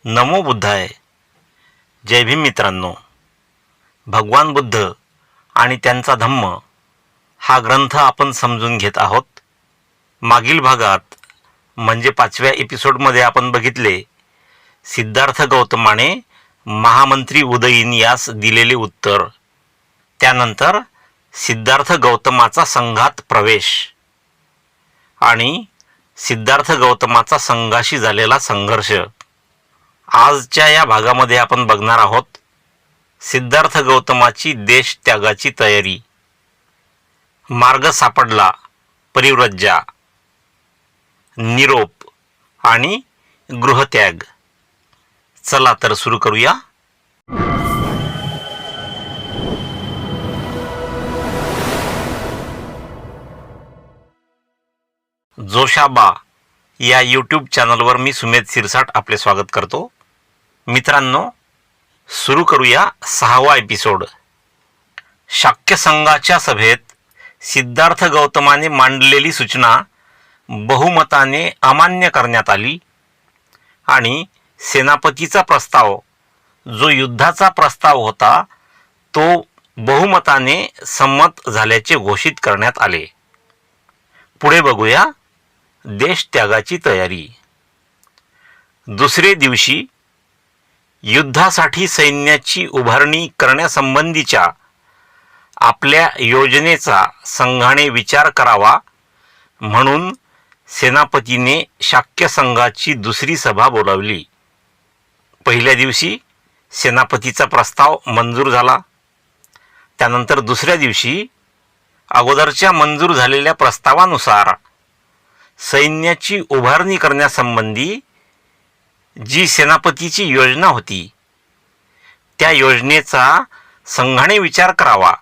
नमो बुद्धाय. जय भीम मित्रांनो. भगवान बुद्ध आणि त्यांचा धम्म हा ग्रंथ आपण समजून घेत आहोत. मागील भागात म्हणजे 5व्या एपिसोडमध्ये आपण बघितले सिद्धार्थ गौतमाने महामंत्री उदयीन यास दिलेले उत्तर. त्यानंतर सिद्धार्थ गौतमाचा संघात प्रवेश आणि सिद्धार्थ गौतमाचा संघाशी झालेला संघर्ष. आजच्या या भागामध्ये आपण बघणार आहोत सिद्धार्थ गौतमाची देश त्यागाची तयारी. मार्ग सापडला, परिव्रज्या, निरोप आणि गृहत्याग. चला तर सुरू करूया. जोशाबा या यूट्यूब चॅनलवर मी सुमेध सिरसाट आपले स्वागत करतो. मित्रांनो, सुरू करूया 6वा एपिसोड. शाक्य संघाच्या सभेत सिद्धार्थ गौतमाने मांडलेली सूचना बहुमताने अमान्य करण्यात आली आणि सेनापतीचा प्रस्ताव, जो युद्धाचा प्रस्ताव होता, तो बहुमताने संमत झाल्याचे घोषित करण्यात आले. पुढे बघूया देश त्यागाची तयारी. दुसरे दिवशी युद्धासाठी सैन्याची उभारणी करण्यासंबंधीच्या आपल्या योजनेचा संघाने विचार करावा म्हणून सेनापतीने शाक्य संघाची दुसरी सभा बोलावली. पहिल्या दिवशी सेनापतीचा प्रस्ताव मंजूर झाला. त्यानंतर दुसऱ्या दिवशी अगोदरच्या मंजूर झालेल्या प्रस्तावानुसार सैन्याची उभारणी करण्यासंबंधी जी सेनापतीची योजना होती त्या योजनेचा संघाने विचार करावा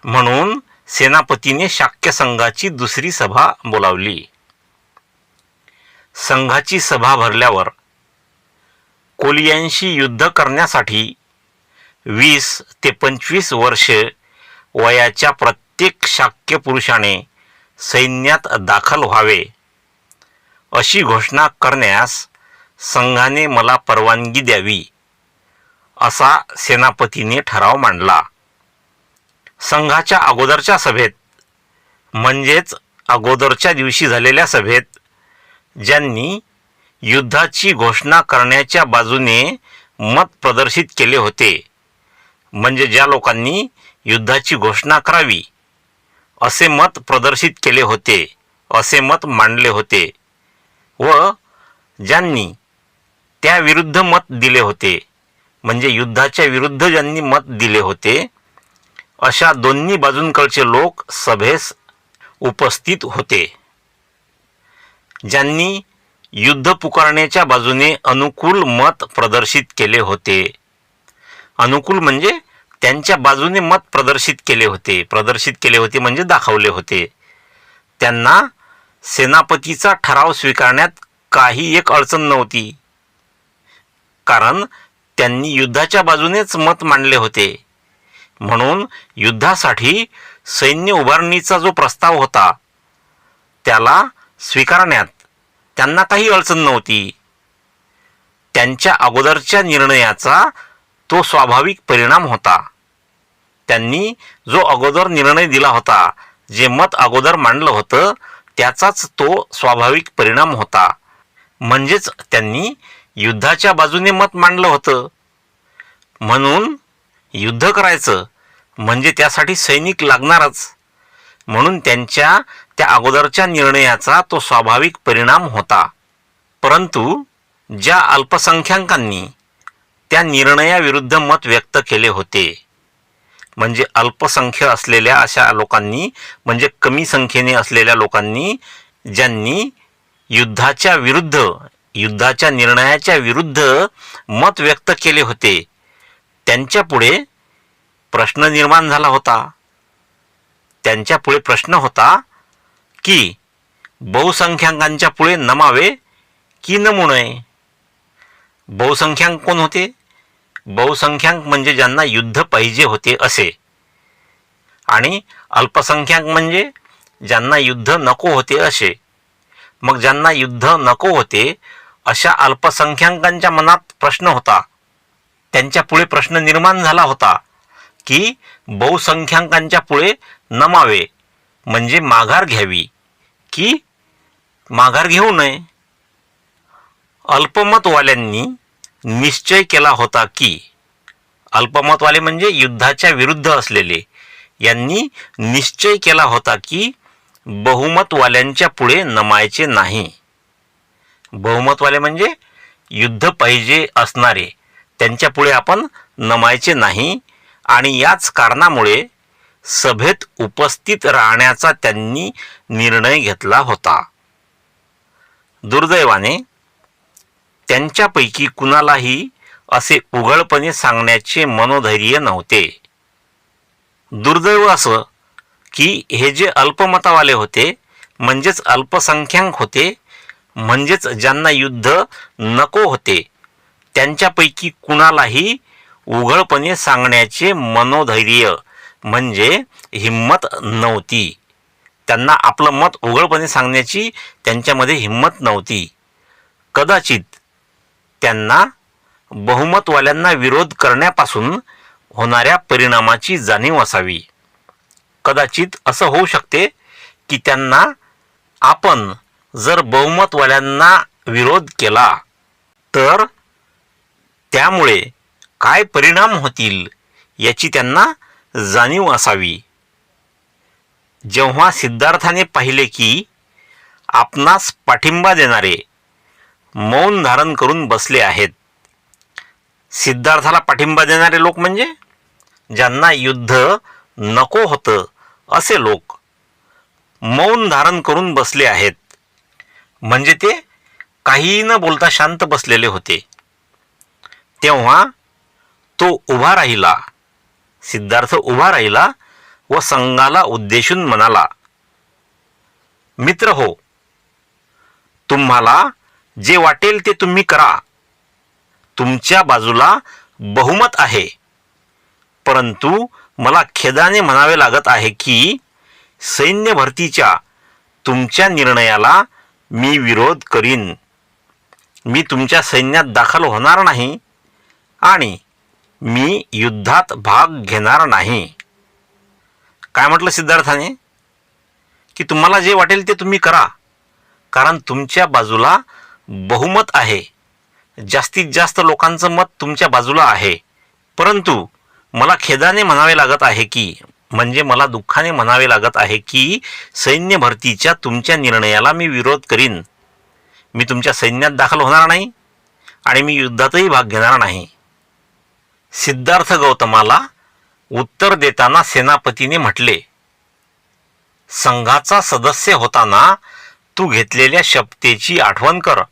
म्हणून सेनापतीने शाक्य संघाची दुसरी सभा बोलावली. संघाची सभा भरल्यावर कोलियांशी युद्ध करण्यासाठी 20 ते 25 वर्षे वयाच्या प्रत्येक शाक्य पुरुषाने सैन्यात दाखल व्हावे अशी घोषणा करण्यास संघाने मला परवानगी द्यावी असा सेनापतीने ठराव मांडला. संघाच्या अगोदरच्या सभेत म्हणजेच अगोदरच्या दिवशी झालेल्या सभेत ज्यांनी युद्धाची घोषणा करण्याच्या बाजूने मत प्रदर्शित केले होते, म्हणजे ज्या लोकांनी युद्धाची घोषणा करावी असे मत प्रदर्शित केले होते, असे मत मांडले होते, व ज्यांनी त्या विरुद्ध मत दिले होते, म्हणजे युद्धाच्या विरुद्ध ज्यांनी मत दिले होते, अशा दोन्ही बाजूंकडचे लोक सभेस उपस्थित होते. ज्यांनी युद्ध पुकारण्याच्या बाजूने अनुकूल मत प्रदर्शित केले होते, अनुकूल म्हणजे त्यांच्या बाजूने मत प्रदर्शित केले होते म्हणजे दाखवले होते, त्यांना सेनापतीचा ठराव स्वीकारण्यात काही एक अडचण नव्हती, कारण त्यांनी युद्धाच्या बाजूनेच मत मांडले होते. म्हणून युद्धासाठी सैन्य उभारणीचा जो प्रस्ताव होता त्याला स्वीकारण्यात त्यांना काही अडचण नव्हती. त्यांच्या अगोदरच्या निर्णयाचा तो स्वाभाविक परिणाम होता. त्यांनी जो अगोदर निर्णय दिला होता, जे मत अगोदर मांडलं होतं, त्याचाच तो स्वाभाविक परिणाम होता. म्हणजेच त्यांनी युद्धाच्या बाजूने मत मांडलं होतं. म्हणून युद्ध करायचं म्हणजे त्यासाठी सैनिक लागणारच, म्हणून त्यांच्या त्या अगोदरच्या निर्णयाचा तो स्वाभाविक परिणाम होता. परंतु ज्या अल्पसंख्याकांनी त्या निर्णयाविरुद्ध मत व्यक्त केले होते, म्हणजे अल्पसंख्य असलेल्या अशा लोकांनी, म्हणजे कमी संख्येने असलेल्या लोकांनी, ज्यांनी युद्धाच्या विरुद्ध, युद्धाच्या निर्णयाच्या विरुद्ध मत व्यक्त केले होते, त्यांच्यापुढे प्रश्न निर्माण झाला होता. त्यांच्यापुढे प्रश्न होता की बहुसंख्याकांच्या पुढे नमावे की नमू नये. बहुसंख्याक कोण होते? बहुसंख्याक म्हणजे ज्यांना युद्ध पाहिजे होते असे, आणि अल्पसंख्याक म्हणजे ज्यांना युद्ध नको होते असे. मग ज्यांना युद्ध नको होते अशा अल्पसंख्याकांच्या मनात प्रश्न होता, त्यांच्या पुढे प्रश्न निर्माण झाला होता की बहुसंख्याकांच्या पुढे नमावे म्हणजे माघार घ्यावी की माघार घेऊ नये. अल्पमतवाल्यांनी निश्चय केला होता की, अल्पमतवाले म्हणजे युद्धाच्या विरुद्ध असलेले, यांनी निश्चय केला होता की बहुमतवाल्यांच्या पुढे नमायचे नाही. बहुमतवाले म्हणजे युद्ध पाहिजे असणारे, त्यांच्या पुढे आपण नमायचे नाही. आणि याच कारणामुळे सभेत उपस्थित राहण्याचा त्यांनी निर्णय घेतला होता. दुर्दैवाने त्यांच्यापैकी कुणालाही असे उघडपणे सांगण्याचे मनोधैर्य नव्हते. दुर्दैव असं की हे जे अल्पमतावाले होते, म्हणजेच अल्पसंख्याक होते, म्हणजेच ज्यांना युद्ध नको होते, त्यांच्यापैकी कुणालाही उघडपणे सांगण्याचे मनोधैर्य म्हणजे हिम्मत नव्हती. त्यांना आपलं मत उघडपणे सांगण्याची त्यांच्यामध्ये हिम्मत नव्हती. कदाचित त्यांना बहुमतवाल्यांना विरोध करण्यापासून होणाऱ्या परिणामाची जाणीव असावी. कदाचित असं होऊ शकते की त्यांना आपण जर बहुमतवाल्यांना विरोध केला तर त्यामुळे काय परिणाम होतील याची त्यांना जाणीव असावी. जेव्हा सिद्धार्थाने पाहिले की आपणास पाठिंबा देणारे मौन धारण करून बसले आहेत, सिद्धार्थाला पाठिंबा देणारे लोक म्हणजे ज्यांना युद्ध नको होतं असे लोक मौन धारण करून बसले आहेत, म्हणजे ते काहीही न बोलता शांत बसलेले होते. तेव्हा तो उभा राहिला, सिद्धार्थ उभा राहिला व संघाला उद्देशून म्हणाला, मित्र हो, तुम्हाला जे वाटेल ते तुम्ही करा. तुमच्या बाजूला बहुमत आहे, परंतु मला खेदाने म्हणावे लागत आहे की सैन्य भरतीच्या तुमच्या निर्णयाला मी विरोध करीन. मी तुमच्या सैन्यात दाखल होणार नाही आणि मी युद्धात भाग घेणार नाही. काय म्हटलं सिद्धार्थाने की तुम्हाला जे वाटेल ते तुम्ही करा, कारण तुमच्या बाजूला बहुमत आहे, जास्तीत जास्त लोकांचं मत तुमच्या बाजूला आहे. परंतु मला खेदाने म्हणावे लागत आहे की, म्हणजे मला दुःखाने म्हणावे लागत आहे की सैन्य भरतीच्या तुमच्या निर्णयाला मी विरोध करीन. मी तुमच्या सैन्यात दाखल होणार नाही आणि मी युद्धातही भाग घेणार नाही. सिद्धार्थ गौतमाला उत्तर देताना सेनापतीने म्हटले, संघाचा सदस्य होताना तू घेतलेल्या शपथेची आठवण कर.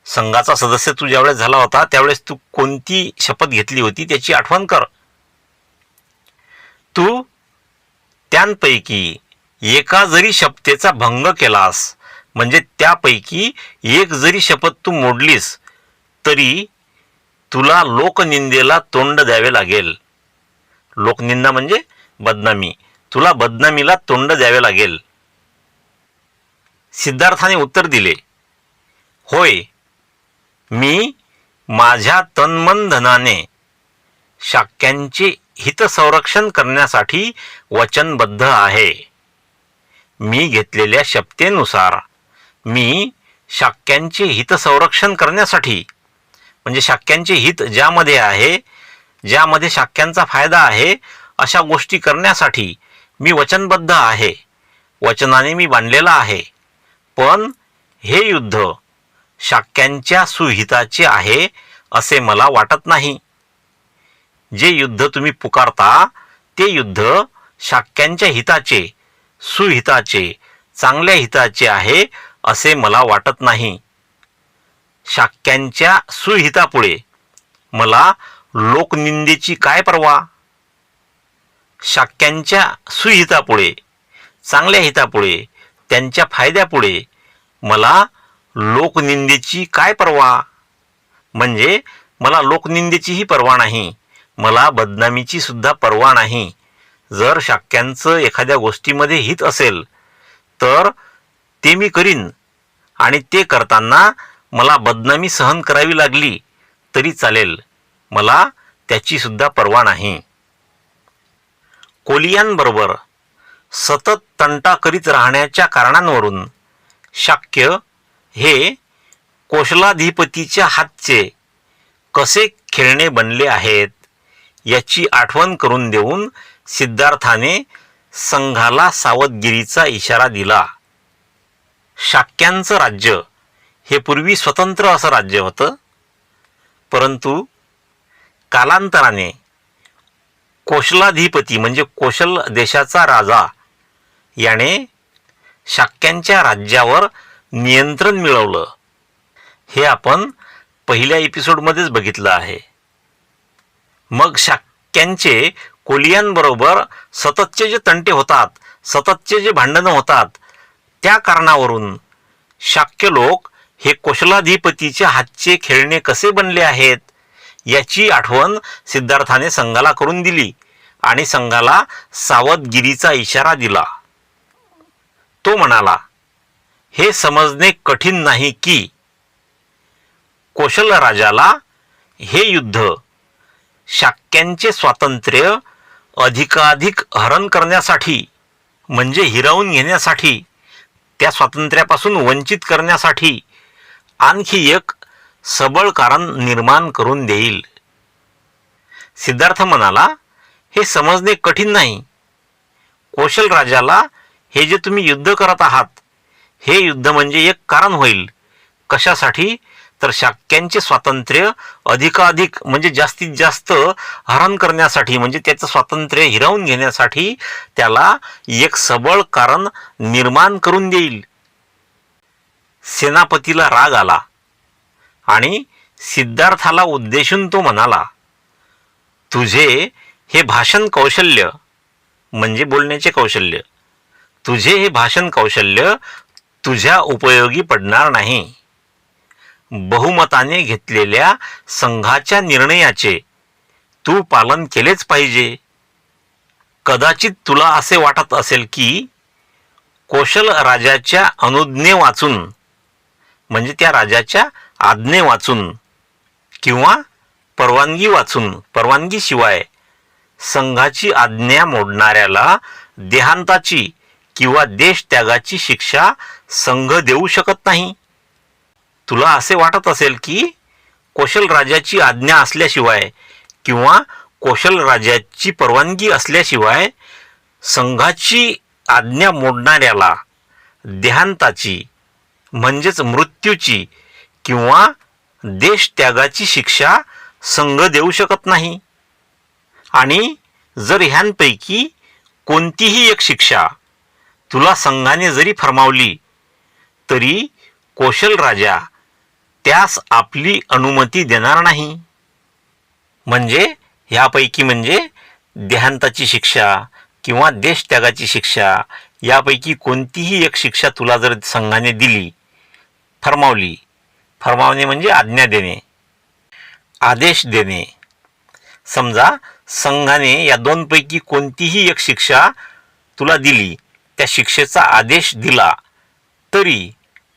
संघाचा सदस्य तू ज्यावेळेस झाला होता त्यावेळेस तू कोणती शपथ घेतली होती त्याची आठवण कर. तू त्यांपैकी एका जरी शपथेचा भंग केलास, म्हणजे त्यापैकी एक जरी शपथ तू मोडलीस, तरी तुला लोकनिंदेला तोंड द्यावे लागेल. लोकनिंदा म्हणजे बदनामी. तुला बदनामीला तोंड द्यावे लागेल. सिद्धार्थाने उत्तर दिले, होय, मी माझ्या तन्मन धनाने शाक्यांचे हितसंरक्षण करण्यासाठी वचनबद्ध आहे. मी घेतलेल्या शपथेनुसार मी शाक्यांचे हितसंरक्षण करण्यासाठी, म्हणजे शाक्यांचे हित ज्यामध्ये आहे, ज्यामध्ये शाक्यांचा फायदा आहे, अशा गोष्टी करण्यासाठी मी वचनबद्ध आहे. वचनाने मी बांधलेला आहे. पण हे युद्ध शाक्यांच्या सुहिताचे आहे असे मला वाटत नाही. जे युद्ध तुम्ही पुकारता ते युद्ध शाक्यांच्या हिताचे, सुहिताचे, चांगल्या हिताचे आहे असे मला वाटत नाही. शाक्यांच्या सुहितापुढे मला लोकनिंदेची काय पर्वा? शाक्यांच्या सुहितापुढे, चांगल्या हितापुढे, त्यांच्या फायद्यापुढे मला लोकनिंदेची काय पर्वा? म्हणजे मला लोकनिंदेचीही पर्वा नाही, मला बदनामीची सुद्धा पर्वा नाही. जर शाक्यांचं एखाद्या गोष्टीमध्ये हित असेल तर ते मी करीन आणि ते करताना मला बदनामी सहन करावी लागली तरी चालेल, मला त्याची सुद्धा पर्वा नाही. कोलियांबरोबर सतत तंटा करीत राहण्याच्या कारणांवरून शाक्य हे कोशलाधिपतीच्या हातचे कसे खेळणे बनले आहेत याची आठवण करून देऊन सिद्धार्थाने संघाला सावधगिरीचा इशारा दिला. शाक्यांचं राज्य हे पूर्वी स्वतंत्र असं राज्य होतं, परंतु कालांतराने कोशलाधिपती म्हणजे कोशल देशाचा राजा याने शाक्यांच्या राज्यावर नियंत्रण मिळवलं. हे आपण पहिल्या एपिसोडमध्येच बघितलं आहे. मग शाक्यांचे कोलियांबरोबर सततचे जे तंटे होतात, सततचे जे भांडणं होतात, त्या कारणावरून शाक्य लोक हे कोशलाधिपतीच्या हातचे खेळणे कसे बनले आहेत याची आठवण सिद्धार्थाने संघाला करून दिली आणि संघाला सावधगिरीचा इशारा दिला. तो म्हणाला, हे समजणे कठीण नाही की कोशल राजाला हे युद्ध शाक्यांचे स्वातंत्र्य अधिकाधिक हरण करण्यासाठी म्हणजे हिरावून घेण्यासाठी, त्या स्वातंत्र्यापासून वंचित करण्यासाठी आणखी एक सबळ कारण निर्माण करून देईल. सिद्धार्थ म्हणाला, हे समजणे कठीण नाही. कोशल राजाला हे जे तुम्ही युद्ध करत आहात, हे युद्ध म्हणजे एक कारण होईल. कशासाठी? तर शाक्यांचे स्वातंत्र्य अधिकाधिक म्हणजे जास्तीत जास्त हरण करण्यासाठी, म्हणजे त्याचं स्वातंत्र्य हिरावून घेण्यासाठी त्याला एक सबळ कारण निर्माण करून देईल. सेनापतीला राग आला आणि सिद्धार्थाला उद्देशून तो म्हणाला, तुझे हे भाषण कौशल्य म्हणजे बोलण्याचे कौशल्य, तुझे हे भाषण कौशल्य तुझ्या उपयोगी पडणार नाही. बहुमताने घेतलेल्या संघाच्या निर्णयाचे तू पालन केलेच पाहिजे. कदाचित तुला असे वाटत असेल की कोशल राजाच्या अनुज्ञे वाचून म्हणजे त्या राजाच्या आज्ञे वाचून किंवा परवानगी वाचून, परवानगीशिवाय संघाची आज्ञा मोडणाऱ्याला देहांताची किंवा देशत्यागाची शिक्षा संघ देऊ शकत नाही. तुला असे वाटत असेल की कोशल राजाची आज्ञा असल्याशिवाय किंवा कोशल राजाची परवानगी असल्याशिवाय संघाची आज्ञा मोडणाऱ्याला देहांताची म्हणजेच मृत्यूची किंवा देशत्यागाची शिक्षा संघ देऊ शकत नाही. आणि जर ह्यांपैकी कोणतीही एक शिक्षा तुला संघाने जरी फरमावली तरी कोशल राजा त्यास आपली अनुमती देणार नाही. म्हणजे ह्यापैकी म्हणजे देहांताची शिक्षा किंवा देशत्यागाची शिक्षा यापैकी कोणतीही एक शिक्षा तुला जर संघाने दिली, फरमावली, फरमावणे म्हणजे आज्ञा देणे, आदेश देणे. समजा संघाने या दोनपैकी कोणतीही एक शिक्षा तुला दिली, त्या शिक्षेचा आदेश दिला तरी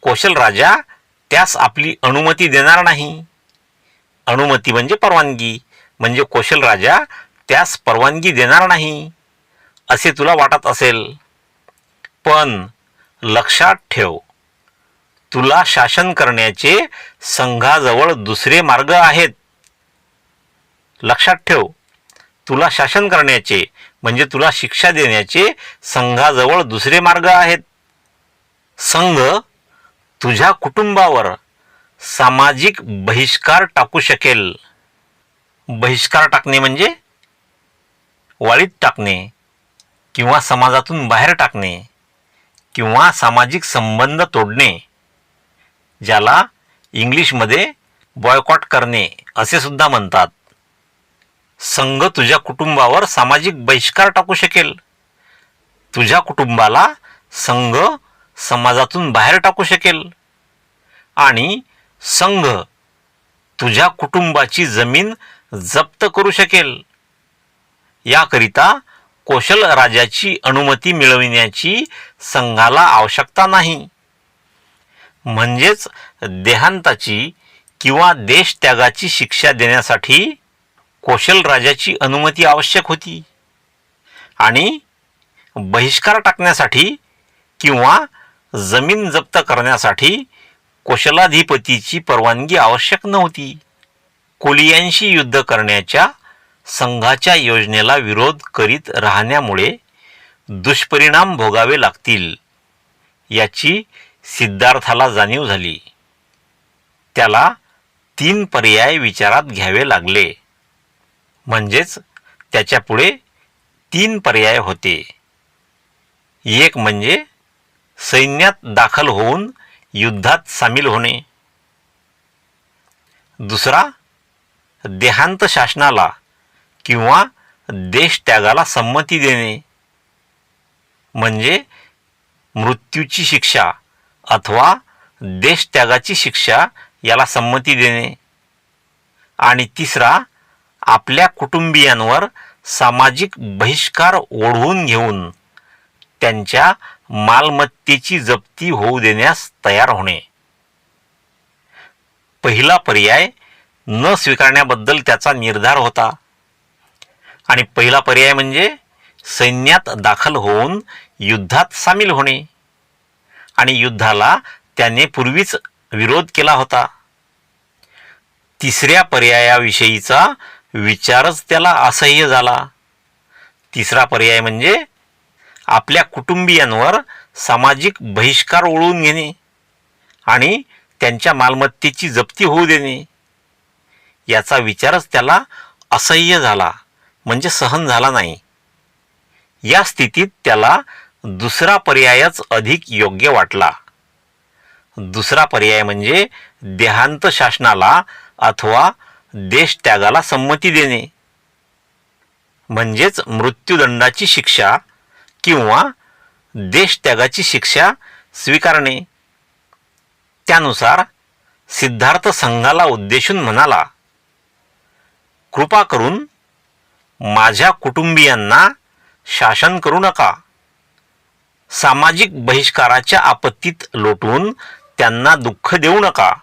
कोशल राजा त्यास आपली अनुमती देणार नाही. अनुमती म्हणजे परवानगी, म्हणजे कोशल राजा त्यास परवानगी देणार नाही असे तुला वाटत असेल. पण लक्षात ठेव, तुला शासन करण्याचे संघाजवळ दुसरे मार्ग आहेत. लक्षात ठेव, तुला शासन करण्याचे म्हणजे तुला शिक्षा देण्याचे संघाजवळ दुसरे मार्ग आहेत. संघ तुझ्या कुटुंबावर सामाजिक बहिष्कार टाकू शकेल. बहिष्कार टाकणे म्हणजे वाळीत टाकणे किंवा समाजातून बाहेर टाकणे किंवा सामाजिक संबंध तोडणे, ज्याला इंग्लिशमध्ये बॉयकॉट करणे असे सुद्धा म्हणतात. संघ तुझ्या कुटुंबावर सामाजिक बहिष्कार टाकू शकेल. तुझ्या कुटुंबाला संघ समाजातून बाहेर टाकू शकेल आणि संघ तुझ्या कुटुंबाची जमीन जप्त करू शकेल. याकरिता कोशल राजाची अनुमती मिळविण्याची संघाला आवश्यकता नाही. म्हणजेच देहांताची किंवा देशत्यागाची शिक्षा देण्यासाठी कौशल राजाची अनुमती आवश्यक होती आणि बहिष्कार टाकण्यासाठी किंवा जमीन जप्त करण्यासाठी कौशलाधिपतीची परवानगी आवश्यक नव्हती. कोलियांशी युद्ध करण्याच्या संघाच्या योजनेला विरोध करीत राहण्यामुळे दुष्परिणाम भोगावे लागतील याची सिद्धार्थाला जाणीव झाली. त्याला 3 पर्याय विचारात घ्यावे लागले. म्हणजेच त्याच्यापुढे 3 पर्याय होते. एक म्हणजे सैन्यात दाखल होऊन युद्धात सामील होणे. दुसरा, देहांत शासनाला किंवा देशत्यागाला संमती देणे, म्हणजे मृत्यूची शिक्षा अथवा देशत्यागाची शिक्षा याला संमती देणे. आणि तिसरा, आपल्या कुटुंबियांवर सामाजिक बहिष्कार ओढवून घेऊन त्यांच्या मालमत्तेची जप्ती होऊ देण्यास तयार होणे. पहिला पर्याय न स्वीकारण्याबद्दल त्याचा निर्धार होता आणि पहिला पर्याय म्हणजे सैन्यात दाखल होऊन युद्धात सामील होणे आणि युद्धाला त्याने पूर्वीच विरोध केला होता. तिसऱ्या पर्यायाविषयीचा विचारच त्याला असह्य झाला. तिसरा पर्याय म्हणजे आपल्या कुटुंबियांवर सामाजिक बहिष्कार ओढवून घेणे आणि त्यांच्या मालमत्तेची जप्ती होऊ देणे याचा विचारच त्याला असह्य झाला, म्हणजे सहन झाला नाही. या स्थितीत त्याला दुसरा पर्यायच अधिक योग्य वाटला. दुसरा पर्याय म्हणजे देहांत शासनाला अथवा देशत्यागाला संमती देणे, म्हणजेच मृत्यूदंडाची शिक्षा किंवा देशत्यागाची शिक्षा स्वीकारणे. त्यानुसार सिद्धार्थ संघाला उद्देशून म्हणाला, कृपा करून माझ्या कुटुंबियांना शासन करू नका. सामाजिक बहिष्काराच्या आपत्तीत लोटून त्यांना दुःख देऊ नका.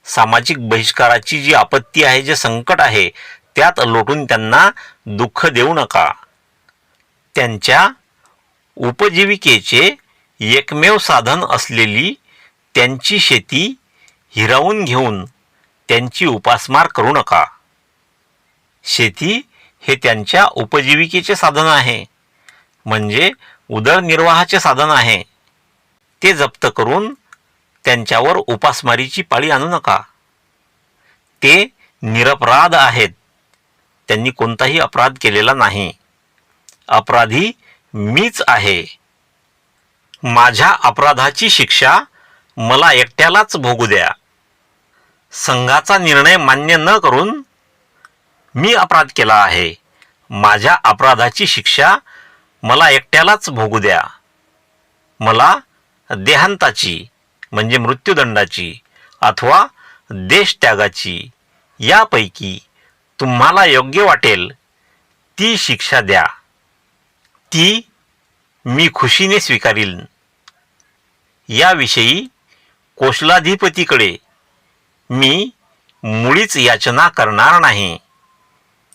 सामाजिक बहिष्काराची जी आपत्ती आहे, जे संकट आहे, त्यात लोटून त्यांना दुःख देऊ नका. त्यांच्या उपजीविकेचे एकमेव साधन असलेली त्यांची शेती हिरावून घेऊन त्यांची उपासमार करू नका. शेती हे त्यांच्या उपजीविकेचे साधन आहे, म्हणजे उदरनिर्वाहाचे साधन आहे. ते जप्त करून त्यांच्यावर उपासमारीची पाळी आणू नका. ते निरपराध आहेत. त्यांनी कोणताही अपराध केलेला नाही. अपराधी मीच आहे. माझ्या अपराधाची शिक्षा मला एकट्यालाच भोगू द्या. संघाचा निर्णय मान्य न करून मी अपराध केला आहे. माझ्या अपराधाची शिक्षा मला एकट्यालाच भोगू द्या. मला देहांताची म्हणजे मृत्यूदंडाची अथवा देशत्यागाची यापैकी तुम्हाला योग्य वाटेल ती शिक्षा द्या. ती मी खुशीने स्वीकारीन. याविषयी कौशलाधिपतीकडे मी मुळीच याचना करणार नाही.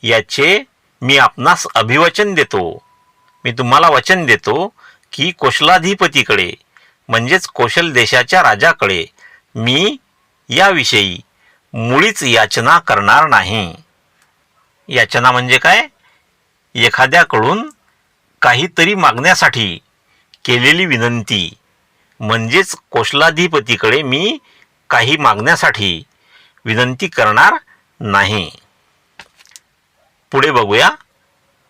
याचे मी आपणास अभिवचन देतो. मी तुम्हाला वचन देतो की कौशलाधिपतीकडे म्हणजेच कौशल देशाच्या राजाकडे मी याविषयी मुळीच याचना करणार नाही. याचना म्हणजे काय? एखाद्याकडून काहीतरी मागण्यासाठी केलेली विनंती, म्हणजेच कौशलाधिपतीकडे मी काही मागण्यासाठी विनंती करणार नाही. पुढे बघूया.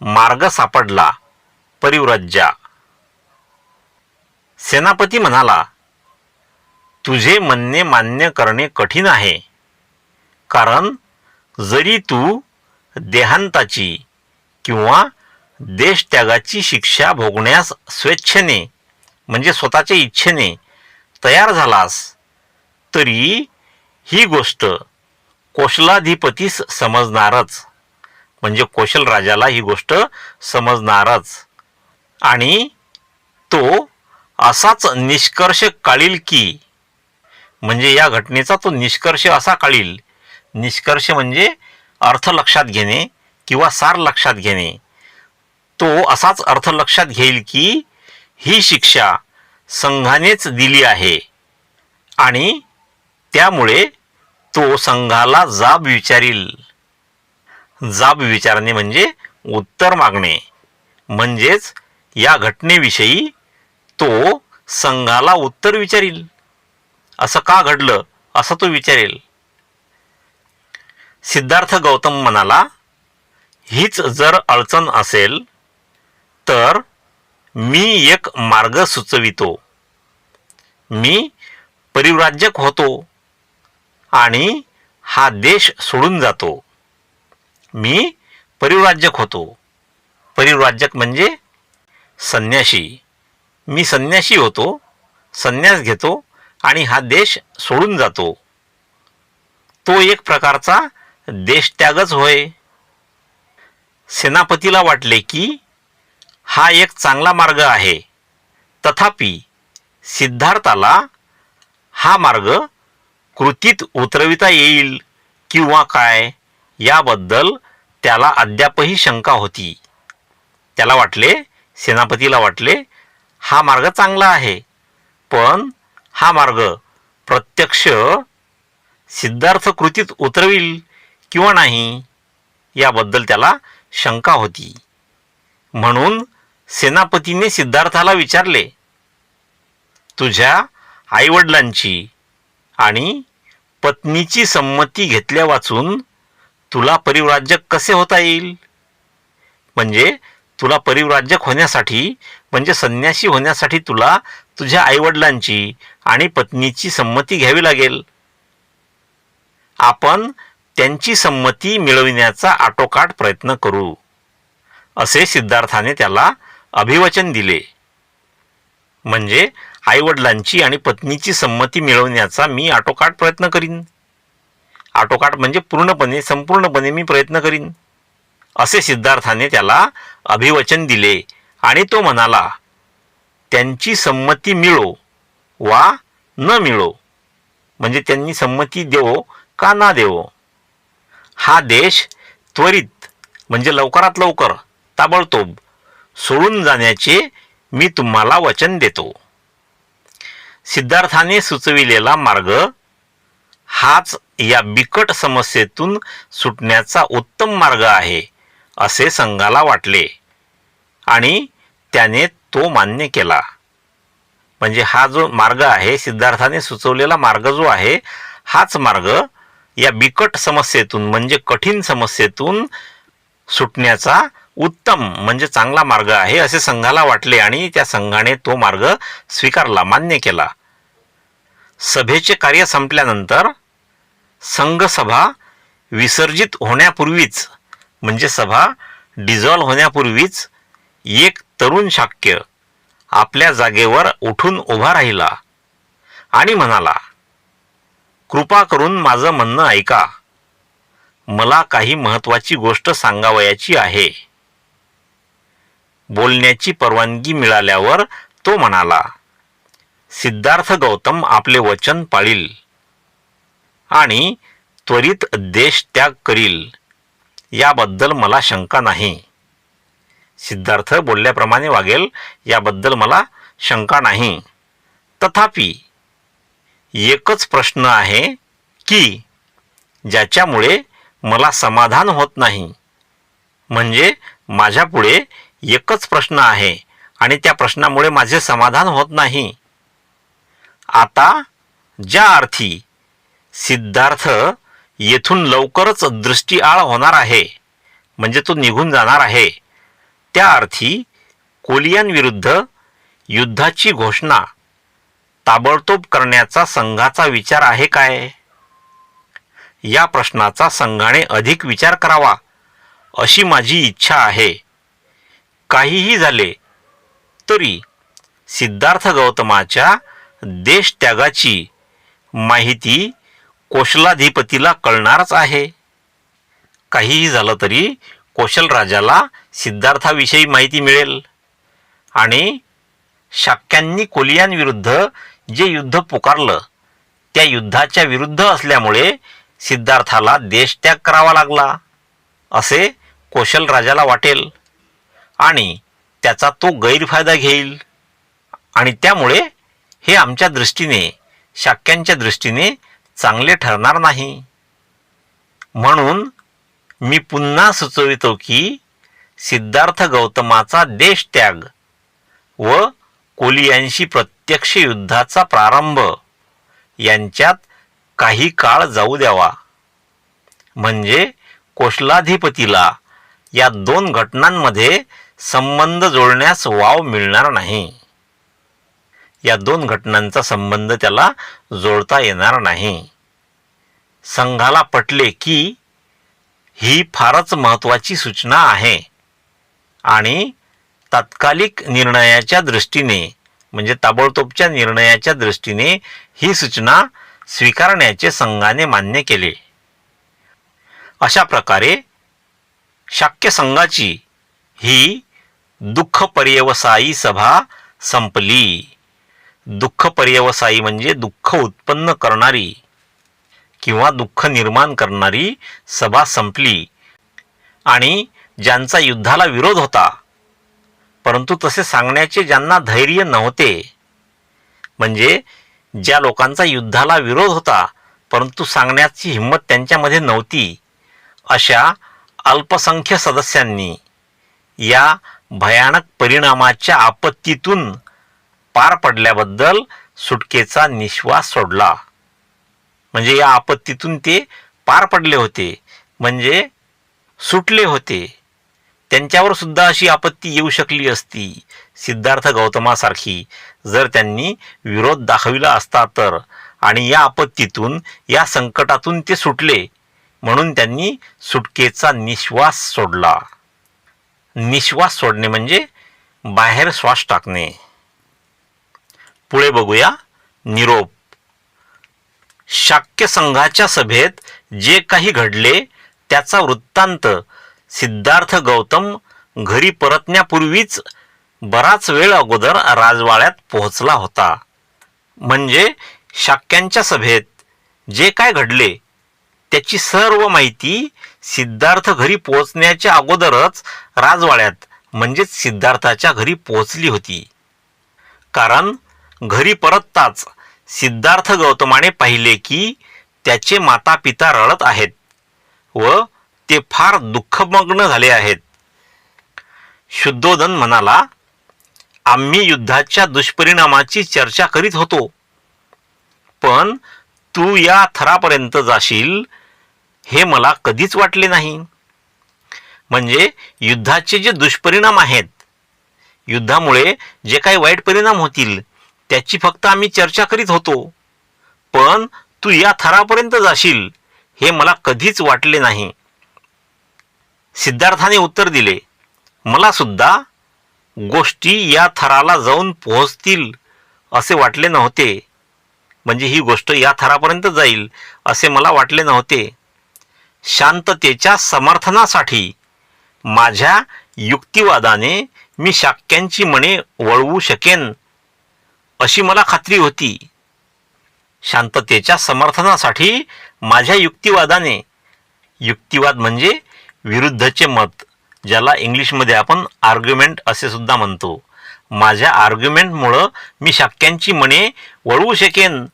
मार्ग सापडला परिव्रज्या. सेनापती म्हणाला, तुझे म्हणणे मान्य करणे कठीण आहे, कारण जरी तू देहांताची किंवा देशत्यागाची शिक्षा भोगण्यास स्वेच्छेने म्हणजे स्वतःच्या इच्छेने तयार झालास, तरी ही गोष्ट कौशलाधिपतीस समजणारच, म्हणजे कौशल राजाला ही गोष्ट समजणारच, आणि तो असाच निष्कर्ष काढील की म्हणजे या घटनेचा तो निष्कर्ष असा काढील. निष्कर्ष म्हणजे अर्थ लक्षात घेणे किंवा सार लक्षात घेणे. तो असाच अर्थ लक्षात घेईल की ही शिक्षा संघानेच दिली आहे आणि त्यामुळे तो संघाला जाब विचारील. जाब विचारणे म्हणजे उत्तर मागणे. म्हणजेच या घटनेविषयी तो संघाला उत्तर विचारील. असं का घडलं असं तो विचारेल. सिद्धार्थ गौतम म्हणाला, हीच जर अडचण असेल तर मी एक मार्ग सुचवितो. मी परिव्राजक होतो आणि हा देश सोडून जातो. मी परिव्राजक होतो. परिव्राजक म्हणजे संन्याशी. मी संन्याशी होतो, संन्यास घेतो आणि हा देश सोडून जातो. तो एक प्रकारचा देशत्यागच होय. सेनापतीला वाटले की हा एक चांगला मार्ग आहे. तथापि सिद्धार्थाला हा मार्ग कृतीत उतरविता येईल किंवा काय याबद्दल त्याला अद्यापही शंका होती. त्याला वाटले, सेनापतीला वाटले, हा मार्ग चांगला आहे, पण हा मार्ग प्रत्यक्ष सिद्धार्थ कृतीत उतरविल किंवा नाही याबद्दल त्याला शंका होती. म्हणून सेनापतीने सिद्धार्थाला विचारले, तुझ्या आईवडिलांची आणि पत्नीची संमती घेतल्या वाचून तुला परिव्राजक कसे होता येईल? म्हणजे तुला परिव्राजक होण्यासाठी म्हणजे संन्यासी होण्यासाठी तुला तुझ्या आईवडिलांची आणि पत्नीची संमती घ्यावी लागेल. आपण त्यांची संमती मिळविण्याचा आटोकाट प्रयत्न करू, असे सिद्धार्थाने त्याला अभिवचन दिले. म्हणजे आईवडिलांची आणि पत्नीची संमती मिळवण्याचा मी आटोकाट प्रयत्न करीन. आटोकाट म्हणजे पूर्णपणे, संपूर्णपणे मी प्रयत्न करीन, असे सिद्धार्थाने त्याला अभिवचन दिले. आणि तो म्हणाला, त्यांची संमती मिळो वा न मिळो, म्हणजे त्यांनी संमती देवो का ना देवो, हा देश त्वरित म्हणजे लवकरात लवकर, ताबडतोब सोडून जाण्याचे मी तुम्हाला वचन देतो. सिद्धार्थाने सुचविलेला मार्ग हाच या बिकट समस्येतून सुटण्याचा उत्तम मार्ग आहे असे संघाला वाटले आणि त्याने तो मान्य केला. म्हणजे हा जो मार्ग आहे, सिद्धार्थाने सुचवलेला मार्ग जो आहे, हाच मार्ग या बिकट समस्येतून म्हणजे कठीण समस्येतून सुटण्याचा उत्तम म्हणजे चांगला मार्ग आहे असे संघाला वाटले आणि त्या संघाने तो मार्ग स्वीकारला, मान्य केला. सभेचे कार्य संपल्यानंतर संघसभा विसर्जित होण्यापूर्वीच म्हणजे सभा डिझॉल्व होण्यापूर्वीच एक तरुण शाक्य आपल्या जागेवर उठून उभा राहिला आणि म्हणाला, कृपा करून माझं म्हणणं ऐका. मला काही महत्त्वाची गोष्ट सांगावयाची आहे. बोलण्याची परवानगी मिळाल्यावर तो म्हणाला, सिद्धार्थ गौतम आपले वचन पाळील आणि त्वरित देश त्याग करील याबद्दल मला शंका नाही. सिद्धार्थ बोलल्याप्रमाणे वागेल याबद्दल मला शंका नाही. तथापि एकच प्रश्न आहे की ज्याच्यामुळे मला समाधान होत नाही. म्हणजे माझ्यापुढे एकच प्रश्न आहे आणि त्या प्रश्नामुळे माझे समाधान होत नाही. आता ज्या अर्थी सिद्धार्थ येथून लवकरच दृष्टीआळ होणार आहे म्हणजे तो निघून जाणार आहे, त्या अर्थी कोलियनविरुद्ध युद्धाची घोषणा ताबडतोब करण्याचा संघाचा विचार आहे काय? या प्रश्नाचा संघाने अधिक विचार करावा अशी माझी इच्छा आहे. काहीही झाले तरी सिद्धार्थ गौतमाच्या देशत्यागाची माहिती कोशलाधिपतीला कळणारच आहे. काहीही झालं तरी कोशल राजाला सिद्धार्थाविषयी माहिती मिळेल आणि शाक्यांनी कोलियनविरुद्ध जे युद्ध पुकारलं त्या युद्धाच्या विरुद्ध असल्यामुळे सिद्धार्थाला देशत्याग करावा लागला असे कौशल राजाला वाटेल आणि त्याचा तो गैरफायदा घेईल आणि त्यामुळे हे आमच्या दृष्टीने, शाक्यांच्या दृष्टीने चांगले ठरणार नाही. म्हणून मी पुन्हा सुचवितो की सिद्धार्थ गौतमाचा देशत्याग व कोलियांशी प्रत्यक्ष युद्धाचा प्रारंभ यांच्यात काही काळ जाऊ द्यावा. म्हणजे कोशलाधिपतीला या दोन घटनांमध्ये संबंध जोडण्यास वाव मिळणार नाही. या दोन घटनांचा संबंध त्याला जोडता येणार नाही. संघाला पटले की ही फारच महत्त्वाची सूचना आहे आणि तात्कालिक निर्णयाच्या दृष्टीने म्हणजे ताबडतोबच्या निर्णयाच्या दृष्टीने ही सूचना स्वीकारण्याचे संघाने मान्य केले. अशा प्रकारे शाक्य संघाची ही दुःख पर्यवसायी सभा संपली. दुःख पर्यवसायी म्हणजे दुःख उत्पन्न करणारी किंवा दुःख निर्माण करणारी सभा संपली आणि ज्यांचा युद्धाला विरोध होता परंतु तसे सांगण्याचे ज्यांना धैर्य नव्हते, म्हणजे ज्या लोकांचा युद्धाला विरोध होता परंतु सांगण्याची हिंमत त्यांच्यामध्ये नव्हती, अशा अल्पसंख्य सदस्यांनी या भयानक परिणामाच्या आपत्तीतून पार पडल्याबद्दल सुटकेचा निश्वास सोडला. म्हणजे या आपत्तीतून ते पार पडले होते, म्हणजे सुटले होते. त्यांच्यावर सुद्धा अशी आपत्ती येऊ शकली असती सिद्धार्थ गौतमासारखी, जर त्यांनी विरोध दाखविला असता तर. आणि या आपत्तीतून, या संकटातून ते सुटले म्हणून त्यांनी सुटकेचा निश्वास सोडला. निश्वास सोडणे म्हणजे बाहेर श्वास टाकणे. पुढे बघूया निरोप. शाक्य संघाच्या सभेत जे काही घडले त्याचा वृत्तांत सिद्धार्थ गौतम घरी परतण्यापूर्वीच बराच वेळ अगोदर राजवाड्यात पोहोचला होता. म्हणजे शाक्यांच्या सभेत जे काय घडले त्याची सर्व माहिती सिद्धार्थ घरी पोहोचण्याच्या अगोदरच राजवाड्यात म्हणजेच सिद्धार्थाच्या घरी पोहोचली होती. कारण घरी परतताच सिद्धार्थ गौतमाने पाहिले की त्याचे माता पिता रडत आहेत व ते फार दुःखमग्न झाले आहेत. शुद्धोधन म्हणाला, आम्ही युद्धाच्या दुष्परिणामाची चर्चा करीत होतो, पण तू या थरापर्यंत जाशील हे मला कधीच वाटले नाही. म्हणजे युद्धाचे जे दुष्परिणाम आहेत, युद्धामुळे जे काही वाईट परिणाम होतील त्याची फक्त आम्ही चर्चा करीत होतो, पण तू या थरापर्यंत जाशील हे मला कधीच वाटले नाही. सिद्धार्थाने उत्तर दिले, मला सुद्धा गोष्टी या थराला जाऊन पोहोचतील असे वाटले नव्हते. म्हणजे ही गोष्ट या थरापर्यंत जाईल असे मला वाटले नव्हते. शांततेच्या समर्थनासाठी माझ्या युक्तिवादाने मी शाक्यांची मने वळवू शकेन अशी मला खात्री होती. शांततेच्या समर्थनासाठी माझ्या युक्तिवादाने, युक्तिवाद म्हणजे विरुद्धचे मत, ज्याला इंग्लिशमध्ये आपण आर्ग्युमेंट असे सुद्धा म्हणतो, माझ्या आर्ग्युमेंटमुळं मी शाक्यांची मने वळवू शकेन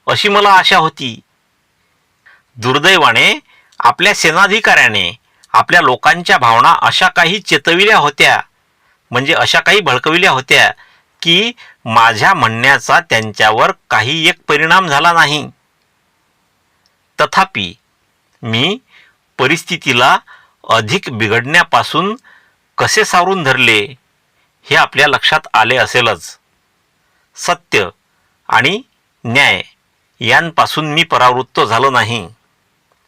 अशी मला आशा होती. दुर्दैवाने आपल्या सेनाधिकाऱ्याने आपल्या लोकांच्या भावना अशा काही चेतविल्या होत्या, म्हणजे अशा काही भडकविल्या होत्या की माझ्या म्हणण्याचा त्यांच्यावर काही एक परिणाम झाला नाही. तथापि मी परिस्थितीला अधिक बिघडण्यापासून कसे सावरून धरले हे आपल्या लक्षात आले असेलच. सत्य आणि न्याय यांपासून मी परावृत्त झालो नाही.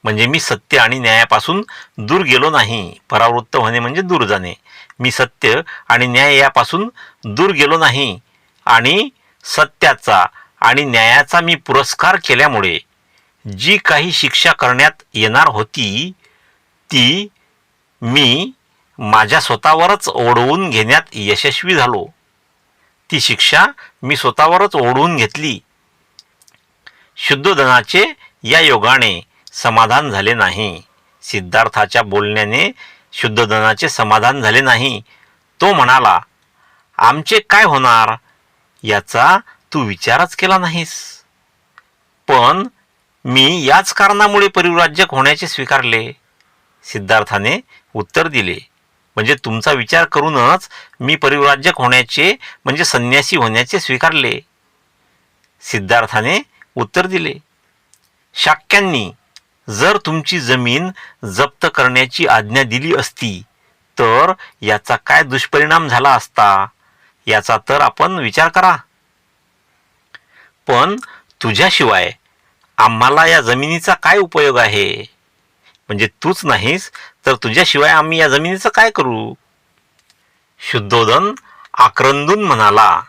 म्हणजे मी सत्य आणि न्यायापासून दूर गेलो नाही. परावृत्त होणे म्हणजे दूर जाणे. मी सत्य आणि न्याय यापासून दूर गेलो नाही आणि सत्याचा आणि न्यायाचा मी पुरस्कार केल्यामुळे जी काही शिक्षा करण्यात येणार होती ती मी माझ्या स्वतःवरच ओढवून घेण्यात यशस्वी झालो. ती शिक्षा मी स्वतःवरच ओढवून घेतली. शुद्धोधनाचे या योगाने समाधान झाले नाही. सिद्धार्थाच्या बोलण्याने शुद्धोधनाचे समाधान झाले नाही. तो म्हणाला, आमचे काय होणार याचा तू विचारच केला नाहीस. पण मी याच कारणामुळे परिव्राजक होण्याचे स्वीकारले. सिद्धार्थाने उत्तर दिले, म्हणजे तुमचा विचार करूनच मी परिव्राजक होण्याचे म्हणजे संन्यासी होण्याचे स्वीकारले. सिद्धार्थाने उत्तर दिले, शाक्यांनी जर तुमची जमीन जप्त करण्याची आज्ञा दिली असती तर याचा काय दुष्परिणाम झाला असता याचा तर आपण विचार करा. पण तुझ्याशिवाय आम्हाला या जमिनीचा काय उपयोग आहे. म्हणजे तूच नाहीस तर तुझ्याशिवाय आम्ही या जमिनीचं काय करू. शुद्धोधन आक्रंदून म्हणाला.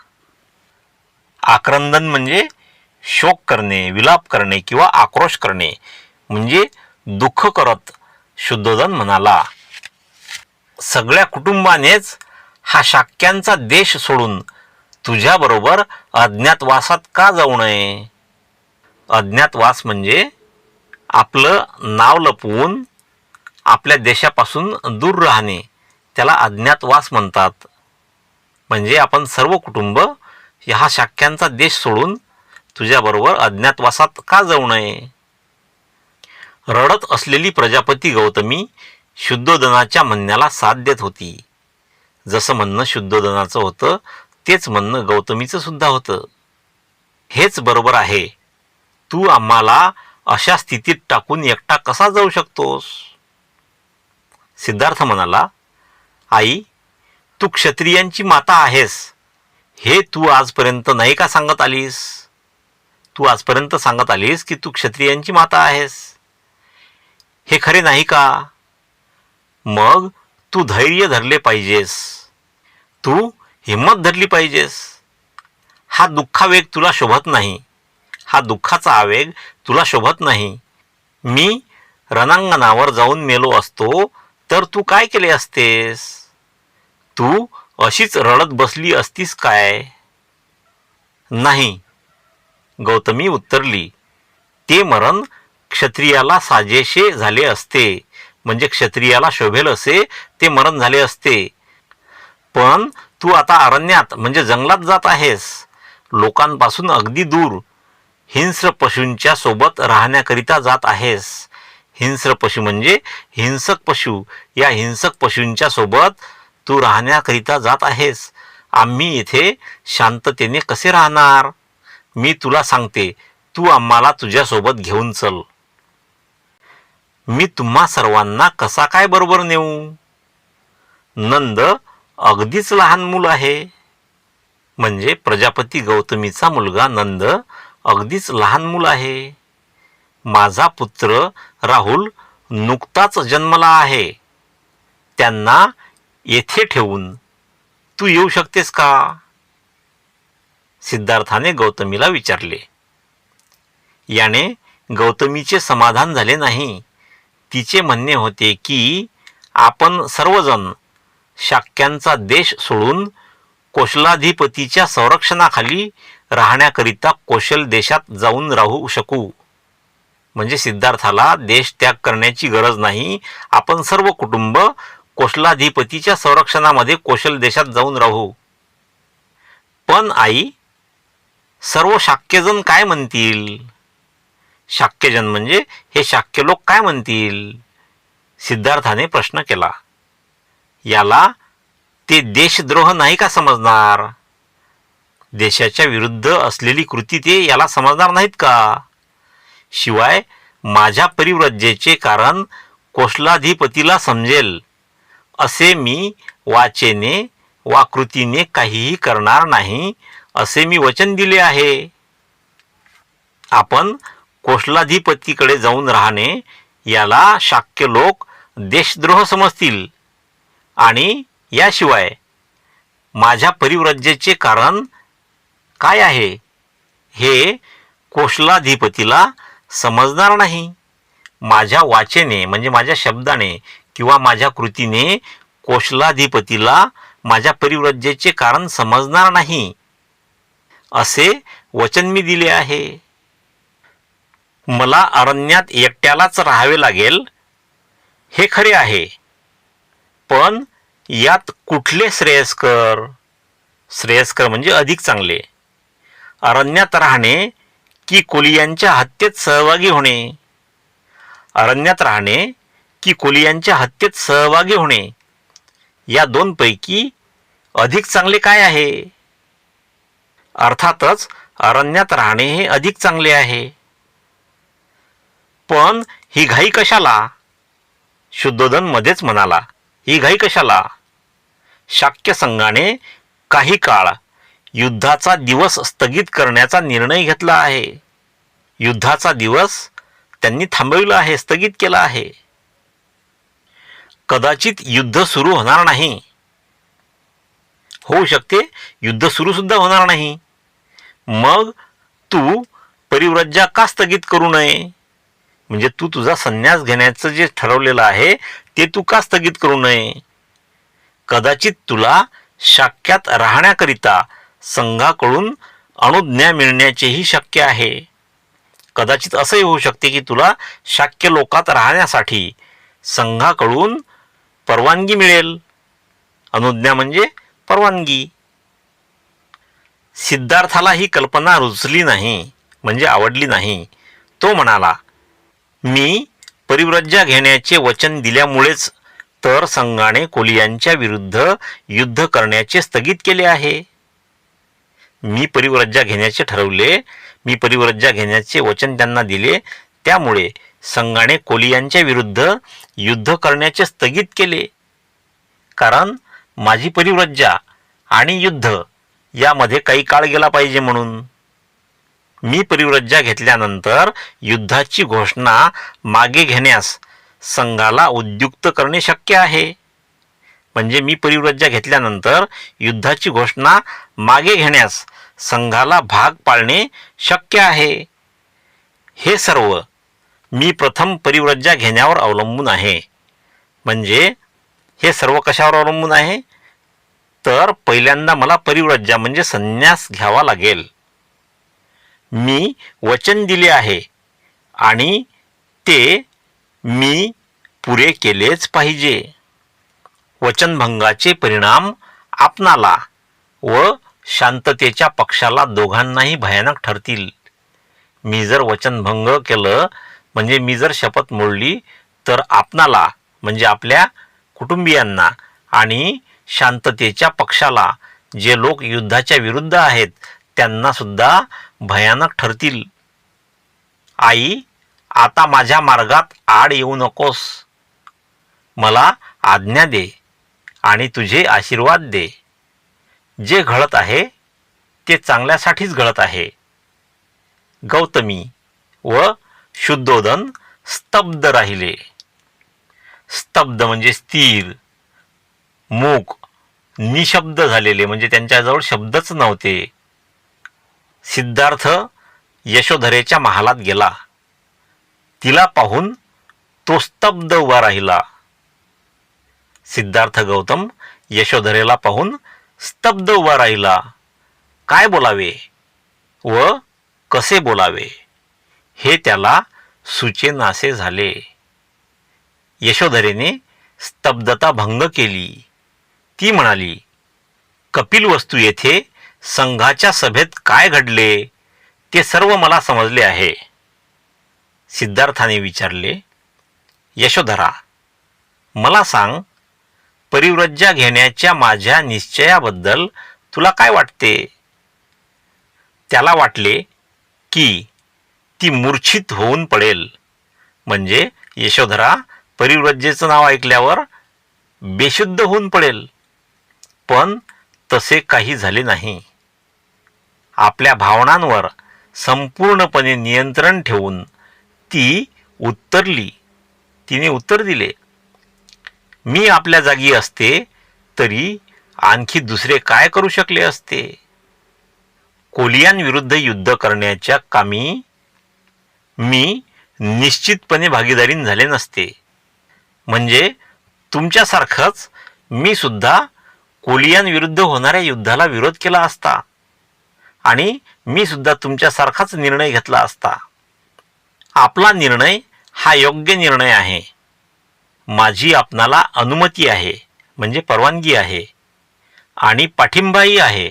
आक्रंदन म्हणजे शोक करणे, विलाप करणे किंवा आक्रोश करणे, म्हणजे दुःख करत शुद्धोधन म्हणाला, सगळ्या कुटुंबानेच हा शाक्यांचा देश सोडून तुझ्याबरोबर अज्ञातवासात का जाऊ नये. अज्ञातवास म्हणजे आपलं नाव लपवून आपल्या देशापासून दूर राहणे, त्याला अज्ञातवास म्हणतात. म्हणजे आपण सर्व कुटुंब हा शाक्यांचा देश सोडून तुझ्याबरोबर अज्ञातवासात का जाऊ नये. रडत असलेली प्रजापती गौतमी शुद्धोधनाच्या म्हणण्याला साथ देत होती. जसं म्हणणं शुद्धोधनाचं होतं तेच म्हणणं गौतमीचं सुद्धा होतं. हेच बरोबर आहे. तू आम्हाला अशा स्थितीत टाकून एकटा कसा जाऊ शकतोस. सिद्धार्थ म्हणाला, आई, तू क्षत्रियांची माता आहेस हे तू आजपर्यंत नाही का सांगत आलीस. तू आजपर्यंत सांगत आलीस की तू क्षत्रियांची माता आहेस. हे खरे नाही का. मग तू धैर्य धरले पाहिजेस. तू हिंमत धरली पाहिजेस. हा दुःखावेग तुला शोभत नाही. हा दुःखाचा आवेग तुला शोभत नाही. मी रणांगणावर जाऊन मेलो असतो तर तू काय केले असतेस. तू अशीच रडत बसली असतीस काय. नाही, गौतमी उत्तरली, ते मरण क्षत्रियाला साजेसे झाले असते. म्हणजे क्षत्रियाला शोभेल असे ते मरण झाले असते. पण तू आता अरण्यात म्हणजे जंगलात जात आहेस, लोकांपासून अगदी दूर, हिंस्र पशूंच्या सोबत राहण्याकरिता जात आहेस. हिंस्र पशु म्हणजे हिंसक पशु. या हिंसक पशूंच्या सोबत तू राहण्याकरिता जात आहेस. आम्ही इथे शांततेने कसे राहणार. मी तुला सांगते, तू आम्हाला तुझ्यासोबत घेऊन चल. मी तुम्हा सर्वांना कसा काय बरोबर नेऊ. नंद अगदीच लहान मूल आहे. म्हणजे प्रजापती गौतमीचा मुलगा नंद अगदीच लहान मूल आहे. माझा पुत्र राहुल नुकताच जन्मला आहे. त्यांना येथे ठेवून तू येऊ शकतेस का. सिद्धार्थाने गौतमीला विचारले. याने गौतमीचे समाधान झाले नाही. तिचे म्हणणे होते की आपण सर्वजण शाक्यांचा देश सोडून कोशलाधिपतीच्या संरक्षणाखाली राहण्याकरिता कोशल देशात जाऊन राहू शकू. म्हणजे सिद्धार्थाला देश त्याग करण्याची गरज नाही. आपण सर्व कुटुंब कोशलाधिपतीच्या संरक्षणामध्ये कोशल देशात जाऊन राहू. पण आई, सर्व शाक्यजन काय म्हणतील. शाक्यजन म्हणजे हे शाक्य लोक काय म्हणतील. सिद्धार्थाने प्रश्न केला. याला ते देशद्रोह नाही का समजणार. देशाच्या विरुद्ध असलेली कृती ते याला समजणार नाहीत का. शिवाय माझ्या परिव्रजेचे कारण कोशलाधिपतीला समजेल असे मी वाचेने वा कृतीने काहीही करणार नाही असे मी वचन दिले आहे. आपण कोशलाधिपतीकडे जाऊन राहणे याला शाक्य लोक देशद्रोह समजतील. आणि याशिवाय माझ्या परिव्रजेचे कारण काय आहे हे कोशलाधिपतीला समजणार नाही. माझ्या वाचेने म्हणजे माझ्या शब्दाने किंवा माझ्या कृतीने कोशलाधिपतीला माझ्या परिव्रजेचे कारण समजणार नाही असे वचन मी दिले आहे. मला अरण्यात एकट्यालाच राहावे लागेल हे खरे आहे, पण यात कुठले श्रेयस्कर? श्रेयस्कर म्हणजे अधिक चांगले. अरण्यात राहणे की कोलियांच्या हत्येत सहभागी होणे? अरण्यात राहणे की कोलियांच्या हत्येत सहभागी होणे, या दोनपैकी अधिक चांगले काय आहे? अर्थातच अरण्यात राहणे हे अधिक चांगले आहे. पण ही घाई कशाला? शुद्धोधन मध्येच म्हणाला, ही घाई कशाला? शाक्य संघाने काही काळ युद्धाचा दिवस स्थगित करण्याचा निर्णय घेतला आहे. युद्धाचा दिवस त्यांनी थांबविला आहे, स्थगित केला आहे. कदाचित युद्ध सुरू होणार नाही. होऊ शकते युद्ध सुरू सुद्धा होणार नाही. मग तू परिव्रज्या का स्थगित करू नये? म्हणजे तू तुझा संन्यास घेण्याचं जे ठरवलेलं आहे ते तू का स्थगित करू नये? कदाचित तुला शाक्यात राहण्याकरिता संघाकडून अनुज्ञा मिळण्याचेही शक्य आहे. कदाचित असंही होऊ शकते की तुला शाक्य लोकात राहण्यासाठी संघाकडून परवानगी मिळेल. अनुज्ञा म्हणजे परवानगी. सिद्धार्थाला ही कल्पना रुचली नाही, म्हणजे आवडली नाही. तो म्हणाला, मी परिव्रज्या घेण्याचे वचन दिल्यामुळेच तर संघाने कोलियांच्या विरुद्ध युद्ध करण्याचे स्थगित केले आहे. मी परिव्रज्या घेण्याचे ठरवले, मी परिव्रज्या घेण्याचे वचन त्यांना दिले, त्यामुळे संघाने कोलियांच्या विरुद्ध युद्ध करण्याचे स्थगित केले. कारण माझी परिव्रज्या आणि युद्ध यामध्ये काही काळ गेला पाहिजे म्हणून. मी परिव्रज्या घेतल्यानंतर युद्धाची घोषणा मागे घेण्यास संघाला उद्युक्त करणे शक्य आहे. म्हणजे मी परिव्रज्या घेतल्यानंतर युद्धाची घोषणा मागे घेण्यास संघाला भाग पाडणे शक्य आहे. हे सर्व मी प्रथम परिव्रज्या घेण्यावर अवलंबून आहे. म्हणजे हे सर्व कशावर अवलंबून आहे? तर पहिल्यांदा मला परिव्रज्या म्हणजे संन्यास घ्यावा लागेल. मी वचन दिले आहे आणि ते मी पुरे केलेच पाहिजे. वचनभंगाचे परिणाम आपणाला व शांततेच्या पक्षाला दोघांनाही भयानक ठरतील. मी जर वचनभंग केलं, म्हणजे मी जर शपथ मोडली, तर आपणाला म्हणजे आपल्या कुटुंबियांना आणि शांततेच्या पक्षाला, जे लोक युद्धाच्या विरुद्ध आहेत, त्यांना सुद्धा भयानक ठरतील. आई, आता माझ्या मार्गात आड येऊ नकोस. मला आज्ञा दे आणि तुझे आशीर्वाद दे. जे घडत आहे ते चांगल्यासाठीच घडत आहे. गौतमी व शुद्धोधन स्तब्ध राहिले. स्तब्ध म्हणजे स्थिर, मूक, निशब्द झालेले, म्हणजे त्यांच्याजवळ शब्दच नव्हते. सिद्धार्थ यशोधरेच्या महालात गेला. तिला पाहून तो स्तब्ध उभा राहिला. सिद्धार्थ गौतम यशोधरेला पाहून स्तब्ध उभा राहिला. काय बोलावे व कसे बोलावे हे त्याला सुचेनासे झाले. यशोधरेने स्तब्धता भंग केली. ती म्हणाली, कपिलवस्तू येथे संघाच्या सभेत काय घडले ते सर्व मला समजले आहे. सिद्धार्थाने विचारले, यशोधरा, मला सांग, परिव्रज्या घेण्याच्या माझ्या निश्चयाबद्दल तुला काय वाटते? त्याला वाटले की ती मूर्छित होऊन पडेल. म्हणजे यशोधरा परिव्रज्येचं नाव ऐकल्यावर बेशुद्ध होऊन पडेल. पण तसे काही झाले नाही. आपल्या भावनांवर संपूर्णपणे नियंत्रण ठेवून ती उत्तरली. तिने उत्तर दिले, मी आपल्या जागी असते तरी आणखी दुसरे काय करू शकले असते? कोलियांविरुद्ध युद्ध करण्याच्या कामी मी निश्चितपणे भागीदारीन झाले नसते. म्हणजे तुमच्यासारखंच मी सुद्धा कोलियांविरुद्ध होणाऱ्या युद्धाला विरोध केला असता आणि मी सुद्धा तुमच्यासारखाच निर्णय घेतला असता. आपला निर्णय हा योग्य निर्णय आहे. माझी आपणाला अनुमती आहे म्हणजे परवानगी आहे आणि पाठिंबाही आहे.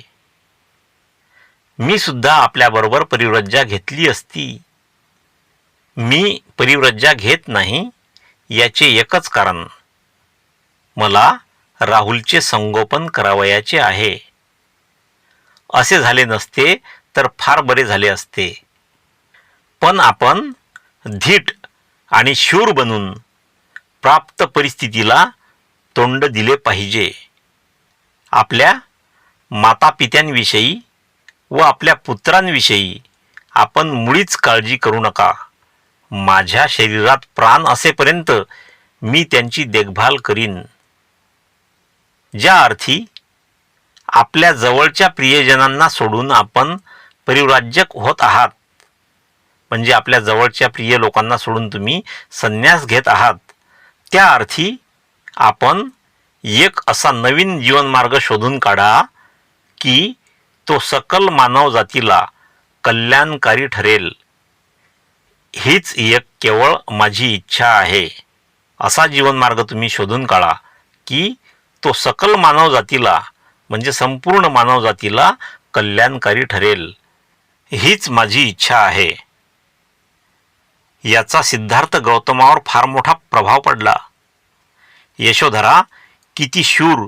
मी सुद्धा आपल्याबरोबर परिव्रज्या घेतली असती. मी परिव्रज्या घेत नाही याचे एकच कारण, मला राहुलचे संगोपन करावयाचे आहे. असे झाले नसते तर फार बरे झाले असते. पण आपण धीट आणि शूर बनून प्राप्त परिस्थितीला तोंड दिले पाहिजे. आपल्या मातापित्यांविषयी व आपल्या पुत्रांविषयी आपण मुळीच काळजी करू नका. माझ्या शरीरात प्राण असेपर्यंत मी त्यांची देखभाल करीन. ज्या अर्थी आपल्या जवळच्या प्रियजनांना सोडून आपण परिव्राजक होत आहात, म्हणजे आपल्या जवळच्या प्रिय लोकांना सोडून तुम्ही संन्यास घेत आहात, त्या अर्थी आपण एक असा नवीन जीवनमार्ग शोधून काढा की तो सकल मानवजातीला कल्याणकारी ठरेल. हीच एक केवळ माझी इच्छा आहे. असा जीवनमार्ग तुम्ही शोधून काढा की तो सकल मानवजातीला म्हणजे संपूर्ण मानवजातीला कल्याणकारी ठरेल. हीच माझी इच्छा आहे. याचा सिद्धार्थ गौतमावर फार मोठा प्रभाव पडला. यशोधरा किती शूर,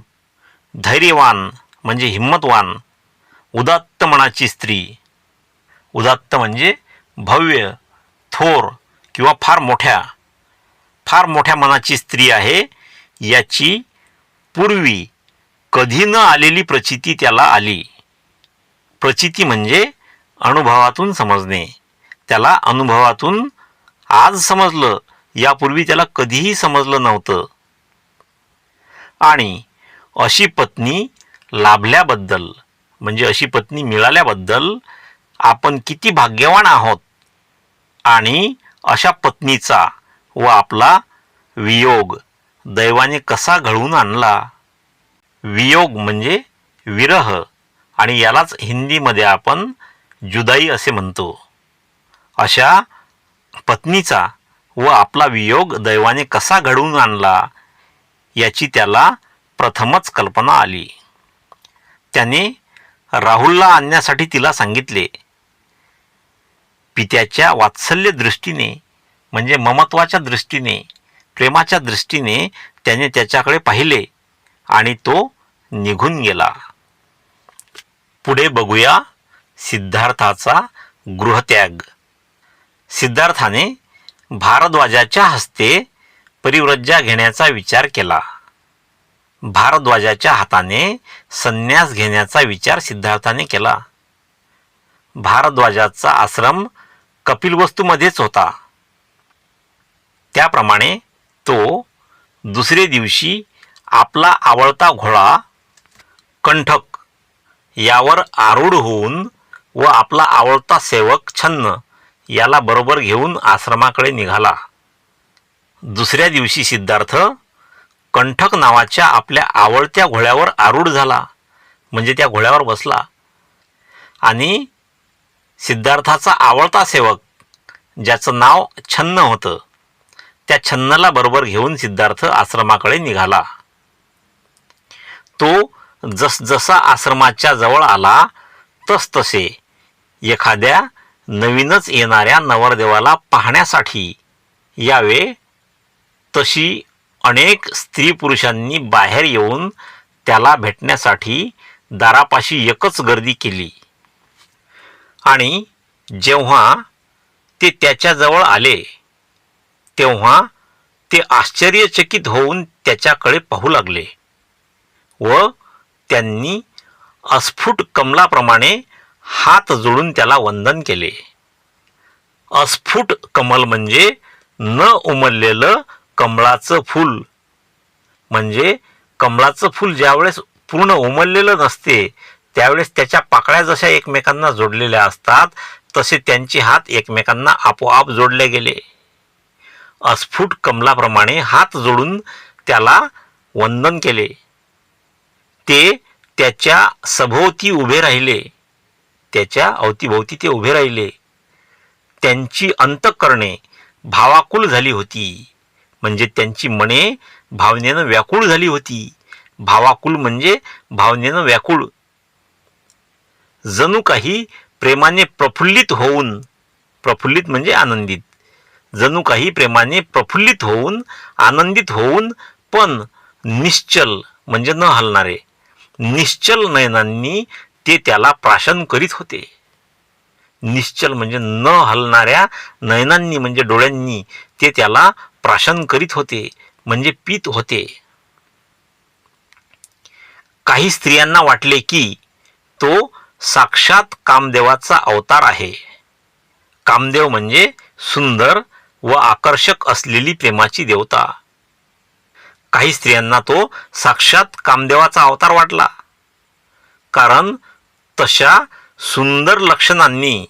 धैर्यवान म्हणजे हिम्मतवान, उदात्त मनाची स्त्री. उदात्त म्हणजे भव्य, थोर किंवा फार मोठ्या मनाची स्त्री आहे याची पूर्वी कधी न आलेली प्रचिती त्याला आली. प्रचिती म्हणजे अनुभवातून समजणे. त्याला अनुभवातून आज समजलं, यापूर्वी त्याला कधीही समजलं नव्हतं. आणि अशी पत्नी लाभल्याबद्दल म्हणजे अशी पत्नी मिळाल्याबद्दल आपण किती भाग्यवान आहोत. आणि अशा पत्नीचा व आपला वियोग दैवाने कसा घडवून आणला. वियोग म्हणजे विरह आणि यालाच हिंदीमध्ये आपण जुदाई असे म्हणतो. अशा पत्नीचा व आपला वियोग दैवाने कसा घडवून आणला याची त्याला प्रथमच कल्पना आली. त्याने राहुलला आणण्यासाठी तिला सांगितले. पित्याच्या वात्सल्य दृष्टीने म्हणजे ममत्वाच्या दृष्टीने, प्रेमाच्या दृष्टीने त्याने त्याच्याकडे पाहिले आणि तो निघून गेला. पुढे बघूया सिद्धार्थाचा गृहत्याग. सिद्धार्थाने भारद्वाजाच्या हस्ते परिव्रज्या घेण्याचा विचार केला. भारद्वाजाच्या हाताने संन्यास घेण्याचा विचार सिद्धार्थाने केला. भारद्वाजाचा आश्रम कपिलवस्तूमध्येच होता. त्याप्रमाणे तो दुसरे दिवशी आपला आवडता घोडा कंठक यावर आरूढ होऊन व आपला आवडता सेवक छन्न याला बरोबर घेऊन आश्रमाकडे निघाला. दुसऱ्या दिवशी सिद्धार्थ कंठक नावाच्या आपल्या आवडत्या घोड्यावर आरूढ झाला म्हणजे त्या घोड्यावर बसला आणि सिद्धार्थाचा आवडता सेवक ज्याचं नाव छन्न होतं त्या छन्नला बरोबर घेऊन सिद्धार्थ आश्रमाकडे निघाला. तो जसजसा आश्रमाच्या जवळ आला तसतसे एखाद्या नवीनच येणाऱ्या नवरदेवाला पाहण्यासाठी यावे तशी अनेक स्त्री पुरुषांनी बाहेर येऊन त्याला भेटण्यासाठी दारापाशी एकच गर्दी केली. आणि जेव्हा ते त्याच्याजवळ आले तेव्हा ते आश्चर्यचकित होऊन त्याच्याकडे पाहू लागले व त्यांनी अस्फुट कमलाप्रमाणे हात जोडून त्याला वंदन केले. अस्फुट कमल म्हणजे न उमललेलं कमळाचं फूल. म्हणजे कमळाचं फूल ज्यावेळेस पूर्ण उमललेलं नसते त्यावेळेस त्याच्या पाकळ्या जशा एकमेकांना जोडलेल्या असतात तसे त्यांचे हात एकमेकांना आपोआप जोडले गेले. अस्फुट कमलाप्रमाणे हात जोडून त्याला वंदन केले. ते त्याच्या सभोवती उभे राहिले. त्याच्या अवतीभोवती ते उभे राहिले. त्यांची अंतःकरणे भावाकुल झाली होती, म्हणजे त्यांची मने भावनेनं व्याकुळ झाली होती. भावाकुल म्हणजे भावनेनं व्याकुळ. जणू काही प्रेमाने प्रफुल्लित होऊन, प्रफुल्लित म्हणजे आनंदित, जणू काही प्रेमाने प्रफुल्लित होऊन, आनंदित होऊन, पण निश्चल म्हणजे न हलणारे, निश्चल नयनांनी ते त्याला प्राशन करीत होते. निश्चल म्हणजे न हलणाऱ्या नयनांनी म्हणजे डोळ्यांनी ते त्याला प्राशन करीत होते, म्हणजे पीत होते. काही स्त्रियांना वाटले की तो साक्षात कामदेवाचा अवतार आहे. कामदेव म्हणजे सुंदर व आकर्षक असलेली प्रेमाची देवता. काही स्त्रियांना तो साक्षात कामदेवाचा अवतार वाटला, कारण तशा सुंदर लक्षणांनी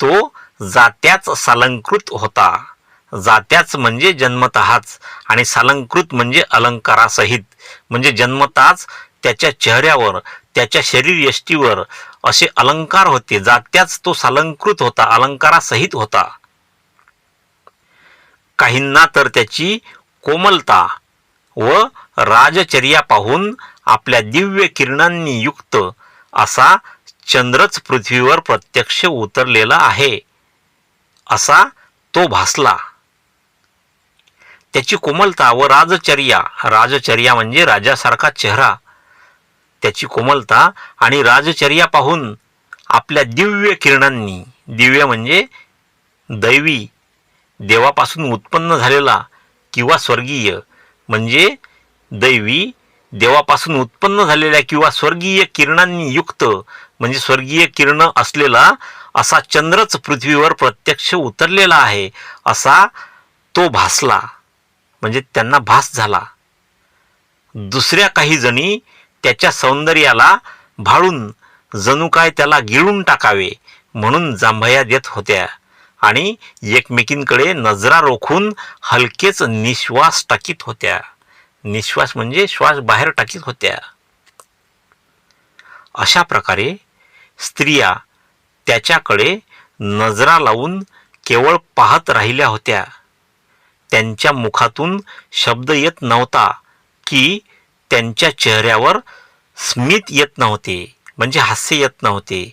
तो जात्याच सालंकृत होता. जात्याच म्हणजे जन्मतःच, आणि सालंकृत म्हणजे अलंकारासहित, म्हणजे जन्मताच त्याच्या चेहऱ्यावर, त्याच्या शरीर यष्टीवर असे अलंकार होते. जात्याच तो सालंकृत होता, अलंकारासहित होता. काहींना तर त्याची कोमलता व राजचर्या पाहून आपल्या दिव्य किरणांनी युक्त असा चंद्रच पृथ्वीवर प्रत्यक्ष उतरलेला आहे असा तो भासला. त्याची कोमलता व राजचर्या, राजचर्या म्हणजे राजासारखा चेहरा, त्याची कोमलता आणि राजचर्या पाहून आपल्या दिव्य किरणांनी, दिव्य म्हणजे दैवी, देवापासून उत्पन्न झालेला किंवा स्वर्गीय, म्हणजे दैवी, देवापासून उत्पन्न झालेल्या किंवा स्वर्गीय किरणांनी युक्त, म्हणजे स्वर्गीय किरण असलेला असा चंद्रच पृथ्वीवर प्रत्यक्ष उतरलेला आहे असा तो भासला, म्हणजे त्यांना भास झाला. दुसऱ्या काही जणी त्याच्या सौंदर्याला भाळून जणू काय त्याला गिळून टाकावे म्हणून जांभया देत होत्या आणि एकमेकींकडे नजरा रोखून हलकेच निश्वास टाकीत होत्या. निश्वास म्हणजे श्वास बाहेर टाकीत होत्या. अशा प्रकारे स्त्रिया त्याच्याकडे नजरा लावून केवळ पाहत राहिल्या होत्या. त्यांच्या मुखातून शब्द येत नव्हता की त्यांच्या चेहऱ्यावर स्मित येत नव्हते, म्हणजे हास्य येत नव्हते.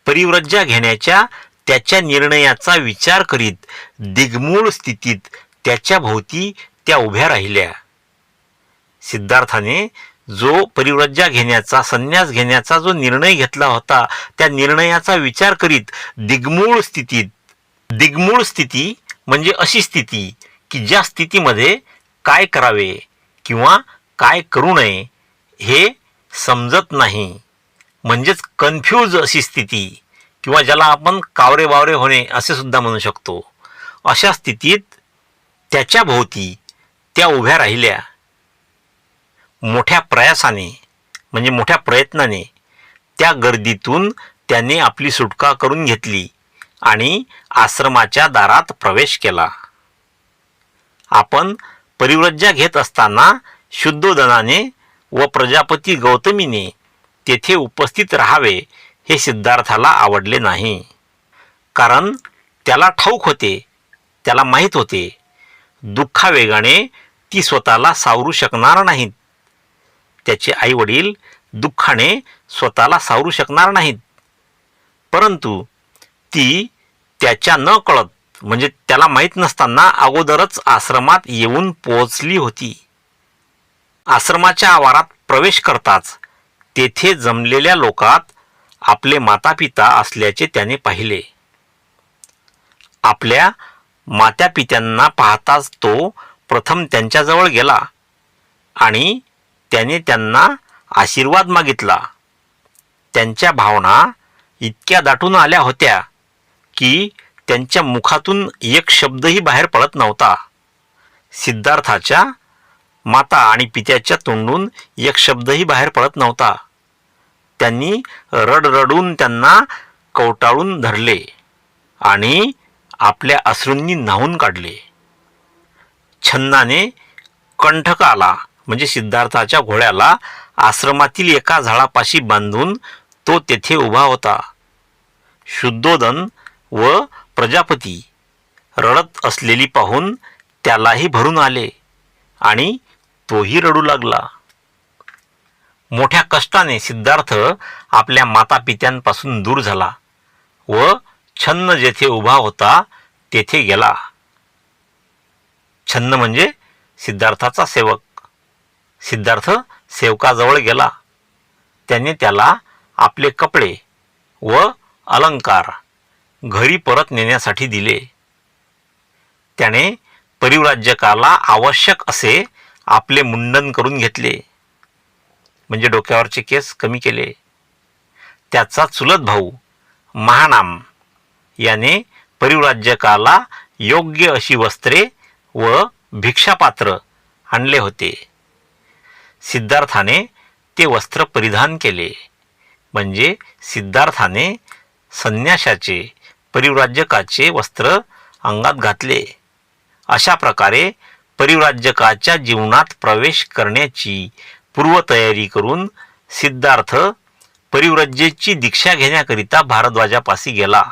परिव्रज्या घेण्याच्या त्याच्या निर्णयाचा विचार करीत दिग्मूळ स्थितीत त्याच्या भोवती त्या उभ्या राहिल्या. सिद्धार्थाने जो परिव्रज्या घेण्याचा, संन्यास घेण्याचा जो निर्णय घेतला होता, त्या निर्णयाचा विचार करीत दिग्मूळ स्थितीत, दिग्मूळ स्थिती म्हणजे अशी स्थिती की ज्या स्थितीमध्ये काय करावे किंवा काय करू नये हे समजत नाही, म्हणजेच कन्फ्यूज अशी स्थिती, किंवा ज्याला आपण कावरे बावरे होणे असे सुद्धा म्हणू शकतो. अशा स्थितीत त्याच्या भोवती त्या उभ्या राहिल्या. मोठ्या प्रयासाने म्हणजे मोठ्या प्रयत्नाने त्या गर्दीतून त्याने आपली सुटका करून घेतली आणि आश्रमाच्या दारात प्रवेश केला. आपण परिव्रज्या घेत असताना शुद्धोदनाने व प्रजापती गौतमीने तेथे उपस्थित राहावे हे सिद्धार्थाला आवडले नाही, कारण त्याला ठाऊक होते, त्याला माहीत होते, दुःखावेगाने ती स्वतःला सावरू शकणार नाहीत. त्याचे आई वडील दुःखाने स्वतःला सावरू शकणार नाहीत, परंतु ती त्याच्या न कळत, म्हणजे त्याला माहीत नसताना अगोदरच आश्रमात येऊन पोहोचली होती. आश्रमाच्या आवारात प्रवेश करताच तेथे जमलेल्या लोकात आपले मातापिता असल्याचे त्याने पाहिले. आपल्या मातापित्यांना पाहताच तो प्रथम त्यांच्याजवळ गेला आणि त्याने त्यांना आशीर्वाद मागितला. त्यांच्या भावना इतक्या दाटून आल्या होत्या की त्यांच्या मुखातून एक शब्दही बाहेर पडत नव्हता. सिद्धार्थाच्या माता आणि पित्याच्या तोंडून एक शब्दही बाहेर पडत नव्हता. त्यांनी रडरडून त्यांना कवटाळून धरले आणि आपल्या अश्रूंनी न्हावून काढले. छन्नाने कंठक आला, म्हणजे सिद्धार्थाच्या घोड्याला आश्रमातील एका झाडापाशी बांधून तो तेथे उभा होता. शुद्धोदन व प्रजापती रडत असलेली पाहून त्यालाही भरून आले आणि तोही रडू लागला. मोठ्या कष्टाने सिद्धार्थ आपल्या मातापित्यांपासून दूर झाला व छन्न जेथे उभा होता तेथे गेला. छन्न म्हणजे सिद्धार्थाचा सेवक. सिद्धार्थ सेवकाजवळ गेला. त्याने त्याला आपले कपडे व अलंकार घरी परत नेण्यासाठी दिले. त्याने परिव्राजकाला आवश्यक असे आपले मुंडन करून घेतले, म्हणजे डोक्यावरचे केस कमी केले. त्याचा चुलत भाऊ महानाम याने परिव्राजकाला योग्य अशी वस्त्रे व भिक्षापात्र आणले होते. सिद्धार्थाने ते वस्त्र परिधान केले, म्हणजे सिद्धार्थाने संन्याशाचे परिव्राजकाचे वस्त्र अंगात घातले. अशा प्रकारे परिव्राजकाच्या जीवनात प्रवेश करण्याची पूर्वतयारी करून सिद्धार्थ परिव्रजेची दीक्षा घेण्याकरिता भारद्वाजापाशी गेला.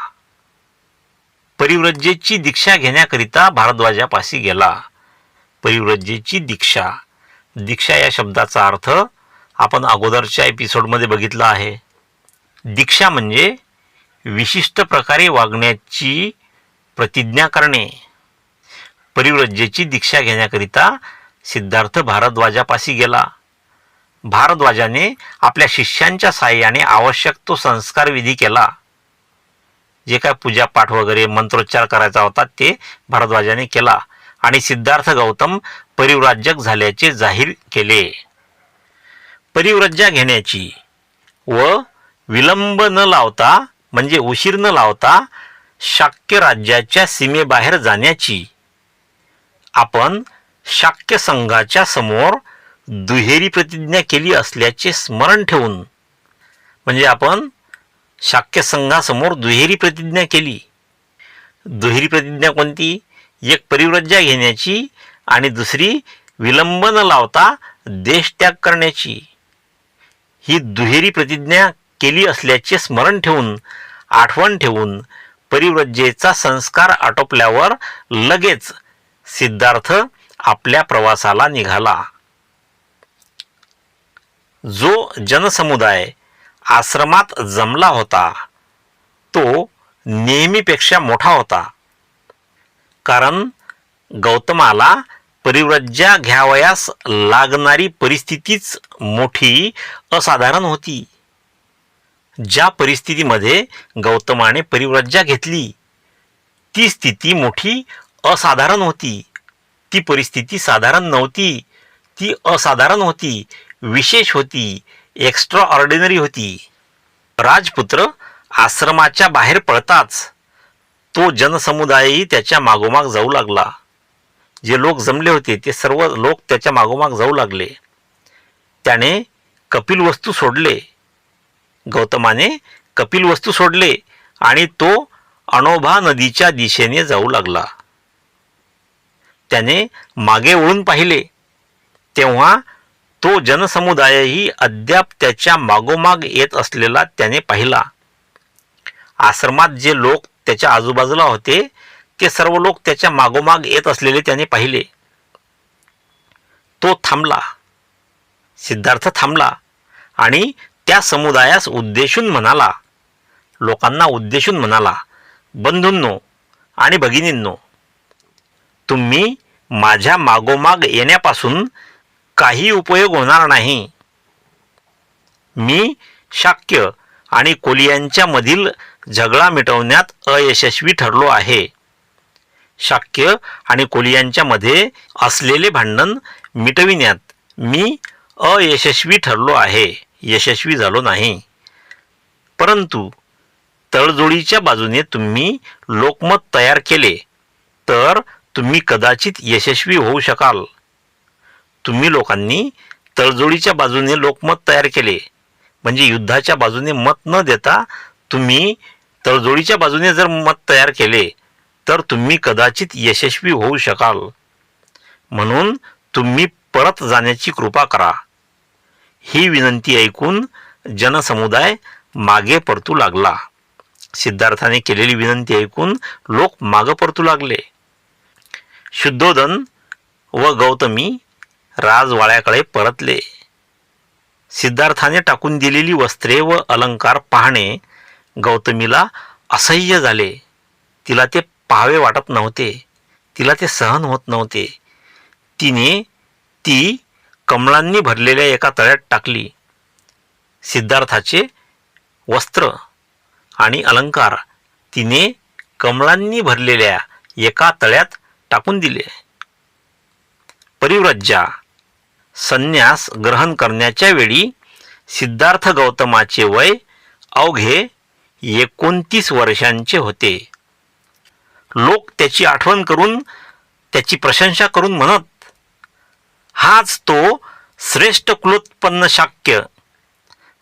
परिव्रजेची दीक्षा घेण्याकरिता भारद्वाजापाशी गेला. परिव्रजेची दीक्षा. दीक्षा या शब्दाचा अर्थ आपण अगोदरच्या एपिसोडमध्ये बघितला आहे. दीक्षा म्हणजे विशिष्ट प्रकारे वागण्याची प्रतिज्ञा करणे. परिव्रजेची दीक्षा घेण्याकरिता सिद्धार्थ भारद्वाजापाशी गेला. भारद्वाजाने आपल्या शिष्यांच्या साहाय्याने आवश्यक तो संस्कार विधी केला. जे काय पूजापाठ वगैरे मंत्रोच्चार करायचा होता ते भारद्वाजाने केला आणि सिद्धार्थ गौतम परिव्राजक झाल्याचे जाहीर केले. परिव्रज्या घेण्याची व विलंब न लावता म्हणजे उशीर न लावता शाक्य राज्याच्या सीमेबाहेर जाण्याची आपण शाक्य संघाच्या समोर दुहेरी प्रतिज्ञा केली असल्याचे स्मरण ठेवून, म्हणजे आपण शाक्य संघासमोर दुहेरी प्रतिज्ञा केली. दुहेरी प्रतिज्ञा कोणती? एक परिव्रज्या घेण्याची आणि दुसरी विलंब न लावता देशत्याग करण्याची. ही दुहेरी प्रतिज्ञा केली असल्याचे स्मरण ठेवून, आठवण ठेवून परिव्रजेचा संस्कार आटोपल्यावर लगेच सिद्धार्थ आपल्या प्रवासाला निघाला. जो जनसमुदाय आश्रमात जमला होता तो नेहमीपेक्षा मोठा होता, कारण गौतमाला परिव्रज्या घ्यावयास लागणारी परिस्थितीच मोठी असाधारण होती. ज्या परिस्थितीमध्ये गौतमाने परिव्रज्या घेतली ती स्थिती मोठी असाधारण होती. ती परिस्थिती साधारण नव्हती, ती असाधारण होती, विशेष होती, एक्स्ट्रा ऑर्डिनरी होती. राजपुत्र आश्रमाच्या बाहेर पडताच तो जनसमुदायही त्याच्या मागोमाग जाऊ लागला. जे लोक जमले होते ते सर्व लोक त्याच्या मागोमाग जाऊ लागले. त्याने कपिलवस्तू सोडले. गौतमाने कपिलवस्तू सोडले आणि तो अनोभा नदीच्या दिशेने जाऊ लागला. त्याने मागे वळून पाहिले तेव्हा तो जनसमुदायही अद्याप त्याच्या मागोमाग येत असलेला त्याने पाहिला. आश्रमात जे लोक त्याच्या आजूबाजूला होते ते सर्व लोक त्याच्या मागोमाग येत असलेले त्याने पाहिले. तो थांबला. सिद्धार्थ थांबला आणि त्या समुदायास उद्देशून म्हणाला, लोकांना उद्देशून म्हणाला, बंधूंनो आणि भगिनींनो, तुम्ही माझ्या मागोमाग येण्यापासून काही उपयोग होणार नाही. मी शाक्य आणि कोलियांच्या मधील झगडा मिटवण्यात अयशस्वी ठरलो आहे. शाक्य आणि कोलियांच्या मध्ये असलेले भांडण मिटविण्यात मी अयशस्वी ठरलो आहे, यशस्वी झालो नाही. परंतु तडजोडीच्या बाजूने तुम्ही लोकमत तयार केले तर तुम्ही कदाचित यशस्वी होऊ शकाल. तुम्ही लोकांनी तडजोडीच्या बाजूने लोकमत तयार केले, म्हणजे युद्धाच्या बाजूने मत न देता तुम्ही तडजोडीच्या बाजूने जर मत तयार केले तर तुम्ही कदाचित यशस्वी होऊ शकाल. म्हणून तुम्ही परत जाण्याची कृपा करा. ही विनंती ऐकून जनसमुदाय मागे परतू लागला. सिद्धार्थाने केलेली विनंती ऐकून लोक मागे परतू लागले. शुद्धोधन व गौतमी राजवाड्याकडे परतले. सिद्धार्थाने टाकून दिलेली वस्त्रे व अलंकार पाहणे गौतमीला असह्य झाले. तिला ते पाहावे वाटत नव्हते. तिला ते सहन होत नव्हते. तिने ती कमळांनी भरलेल्या एका तळ्यात टाकली. सिद्धार्थाचे वस्त्र आणि अलंकार तिने कमळांनी भरलेल्या एका तळ्यात टाकून दिले. परिव्रज्या संन्यास ग्रहण करण्याच्या वेळी सिद्धार्थ गौतमाचे वय अवघे 29 वर्षांचे होते. लोक त्याची आठवण करून त्याची प्रशंसा करून म्हणत, हाच तो श्रेष्ठ कुलोत्पन्न शाक्य,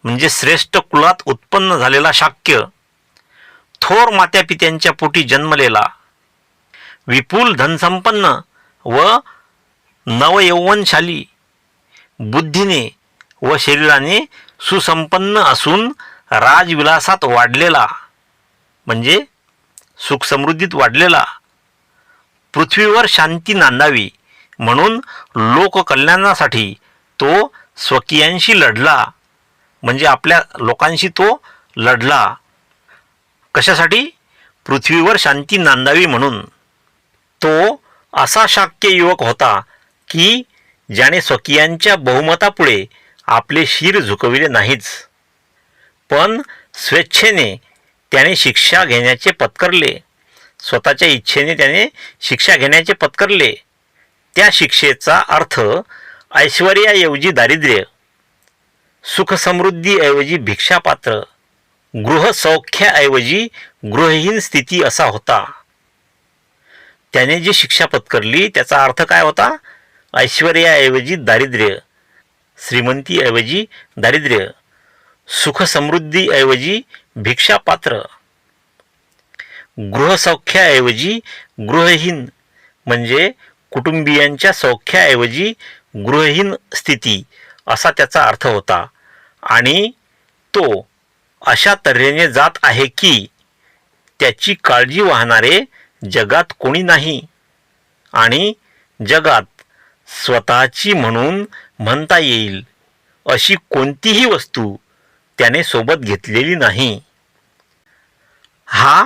म्हणजे श्रेष्ठ कुलात उत्पन्न झालेला शाक्य, थोर मात्यापित्यांच्या पोटी जन्मलेला, विपुल धनसंपन्न व नवयौवनशाली, बुद्धीने व शरीराने सुसंपन्न असून राजविलासात वाढलेला, म्हणजे सुखसमृद्धीत वाढलेला, पृथ्वीवर शांती नांदावी म्हणून लोककल्याणासाठी तो स्वकीयांशी लढला, म्हणजे आपल्या लोकांशी तो लढला. कशासाठी? पृथ्वीवर शांती नांदावी म्हणून. तो असा शाक्य युवक होता की ज्याने स्वकीयांच्या बहुमतापुढे आपले शिर झुकविले नाहीच, पण स्वेच्छेने त्याने शिक्षा घेण्याचे पत्करले. स्वतःच्या इच्छेने त्याने शिक्षा घेण्याचे पत्करले. त्या शिक्षेचा अर्थ ऐश्वर्याऐवजी दारिद्र्य, सुखसमृद्धीऐवजी भिक्षापात्र, गृहसौख्याऐवजी गृहहीन स्थिती असा होता. त्याने जी शिक्षा पत्करली त्याचा अर्थ काय होता? ऐश्वर्याऐवजी दारिद्र्य, श्रीमंतीऐवजी दारिद्र्य, सुखसमृद्धीऐवजी भिक्षापात्र, गृहसौख्याऐवजी गृहहीन, म्हणजे कुटुंबियांच्या सौख्याऐवजी गृहहीन स्थिती असा त्याचा अर्थ होता. आणि तो अशा तऱ्हेने जात आहे की त्याची काळजी वाहणारे जगात कोणी नाही आणि जगात स्वतःची म्हणून म्हणता येईल अशी कोणतीही वस्तू त्याने सोबत घेतलेली नाही. हा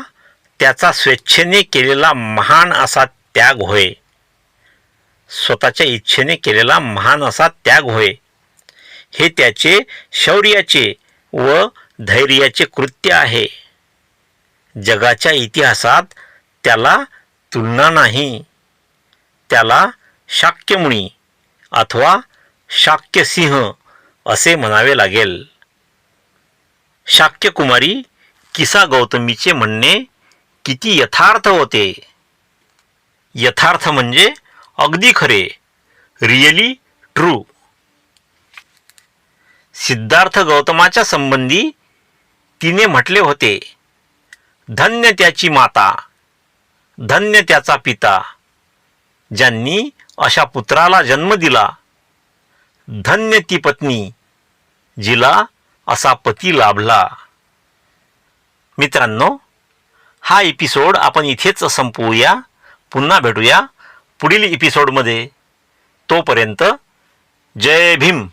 त्याचा स्वेच्छेने केलेला महान असा त्याग होय. स्वतःच्या इच्छेने केलेला महान असा त्याग होय. हे त्याचे शौर्याचे व धैर्याचे कृत्य आहे. जगाच्या इतिहासात त्याला तुलना नाही. त्याला शाक्यमुनी अथवा शाक्यसिंह असे म्हणावे लागेल. शाक्यकुमारी किसा गौतमीचे म्हणणे किती यथार्थ होते. यथार्थ म्हणजे अगदी खरे, रिअली ट्रू. सिद्धार्थ गौतमाच्या संबंधी तिने म्हटले होते, धन्य त्याची माता, धन्य त्याचा पिता, ज्यांनी अशा पुत्राला जन्म दिला, धन्य ती पत्नी जिला असा पती लाभला. मित्रांनो, हा एपिसोड आपण इथेच संपवूया. पुन्हा भेटूया पुढील एपिसोडमध्ये. तोपर्यंत जय भीम.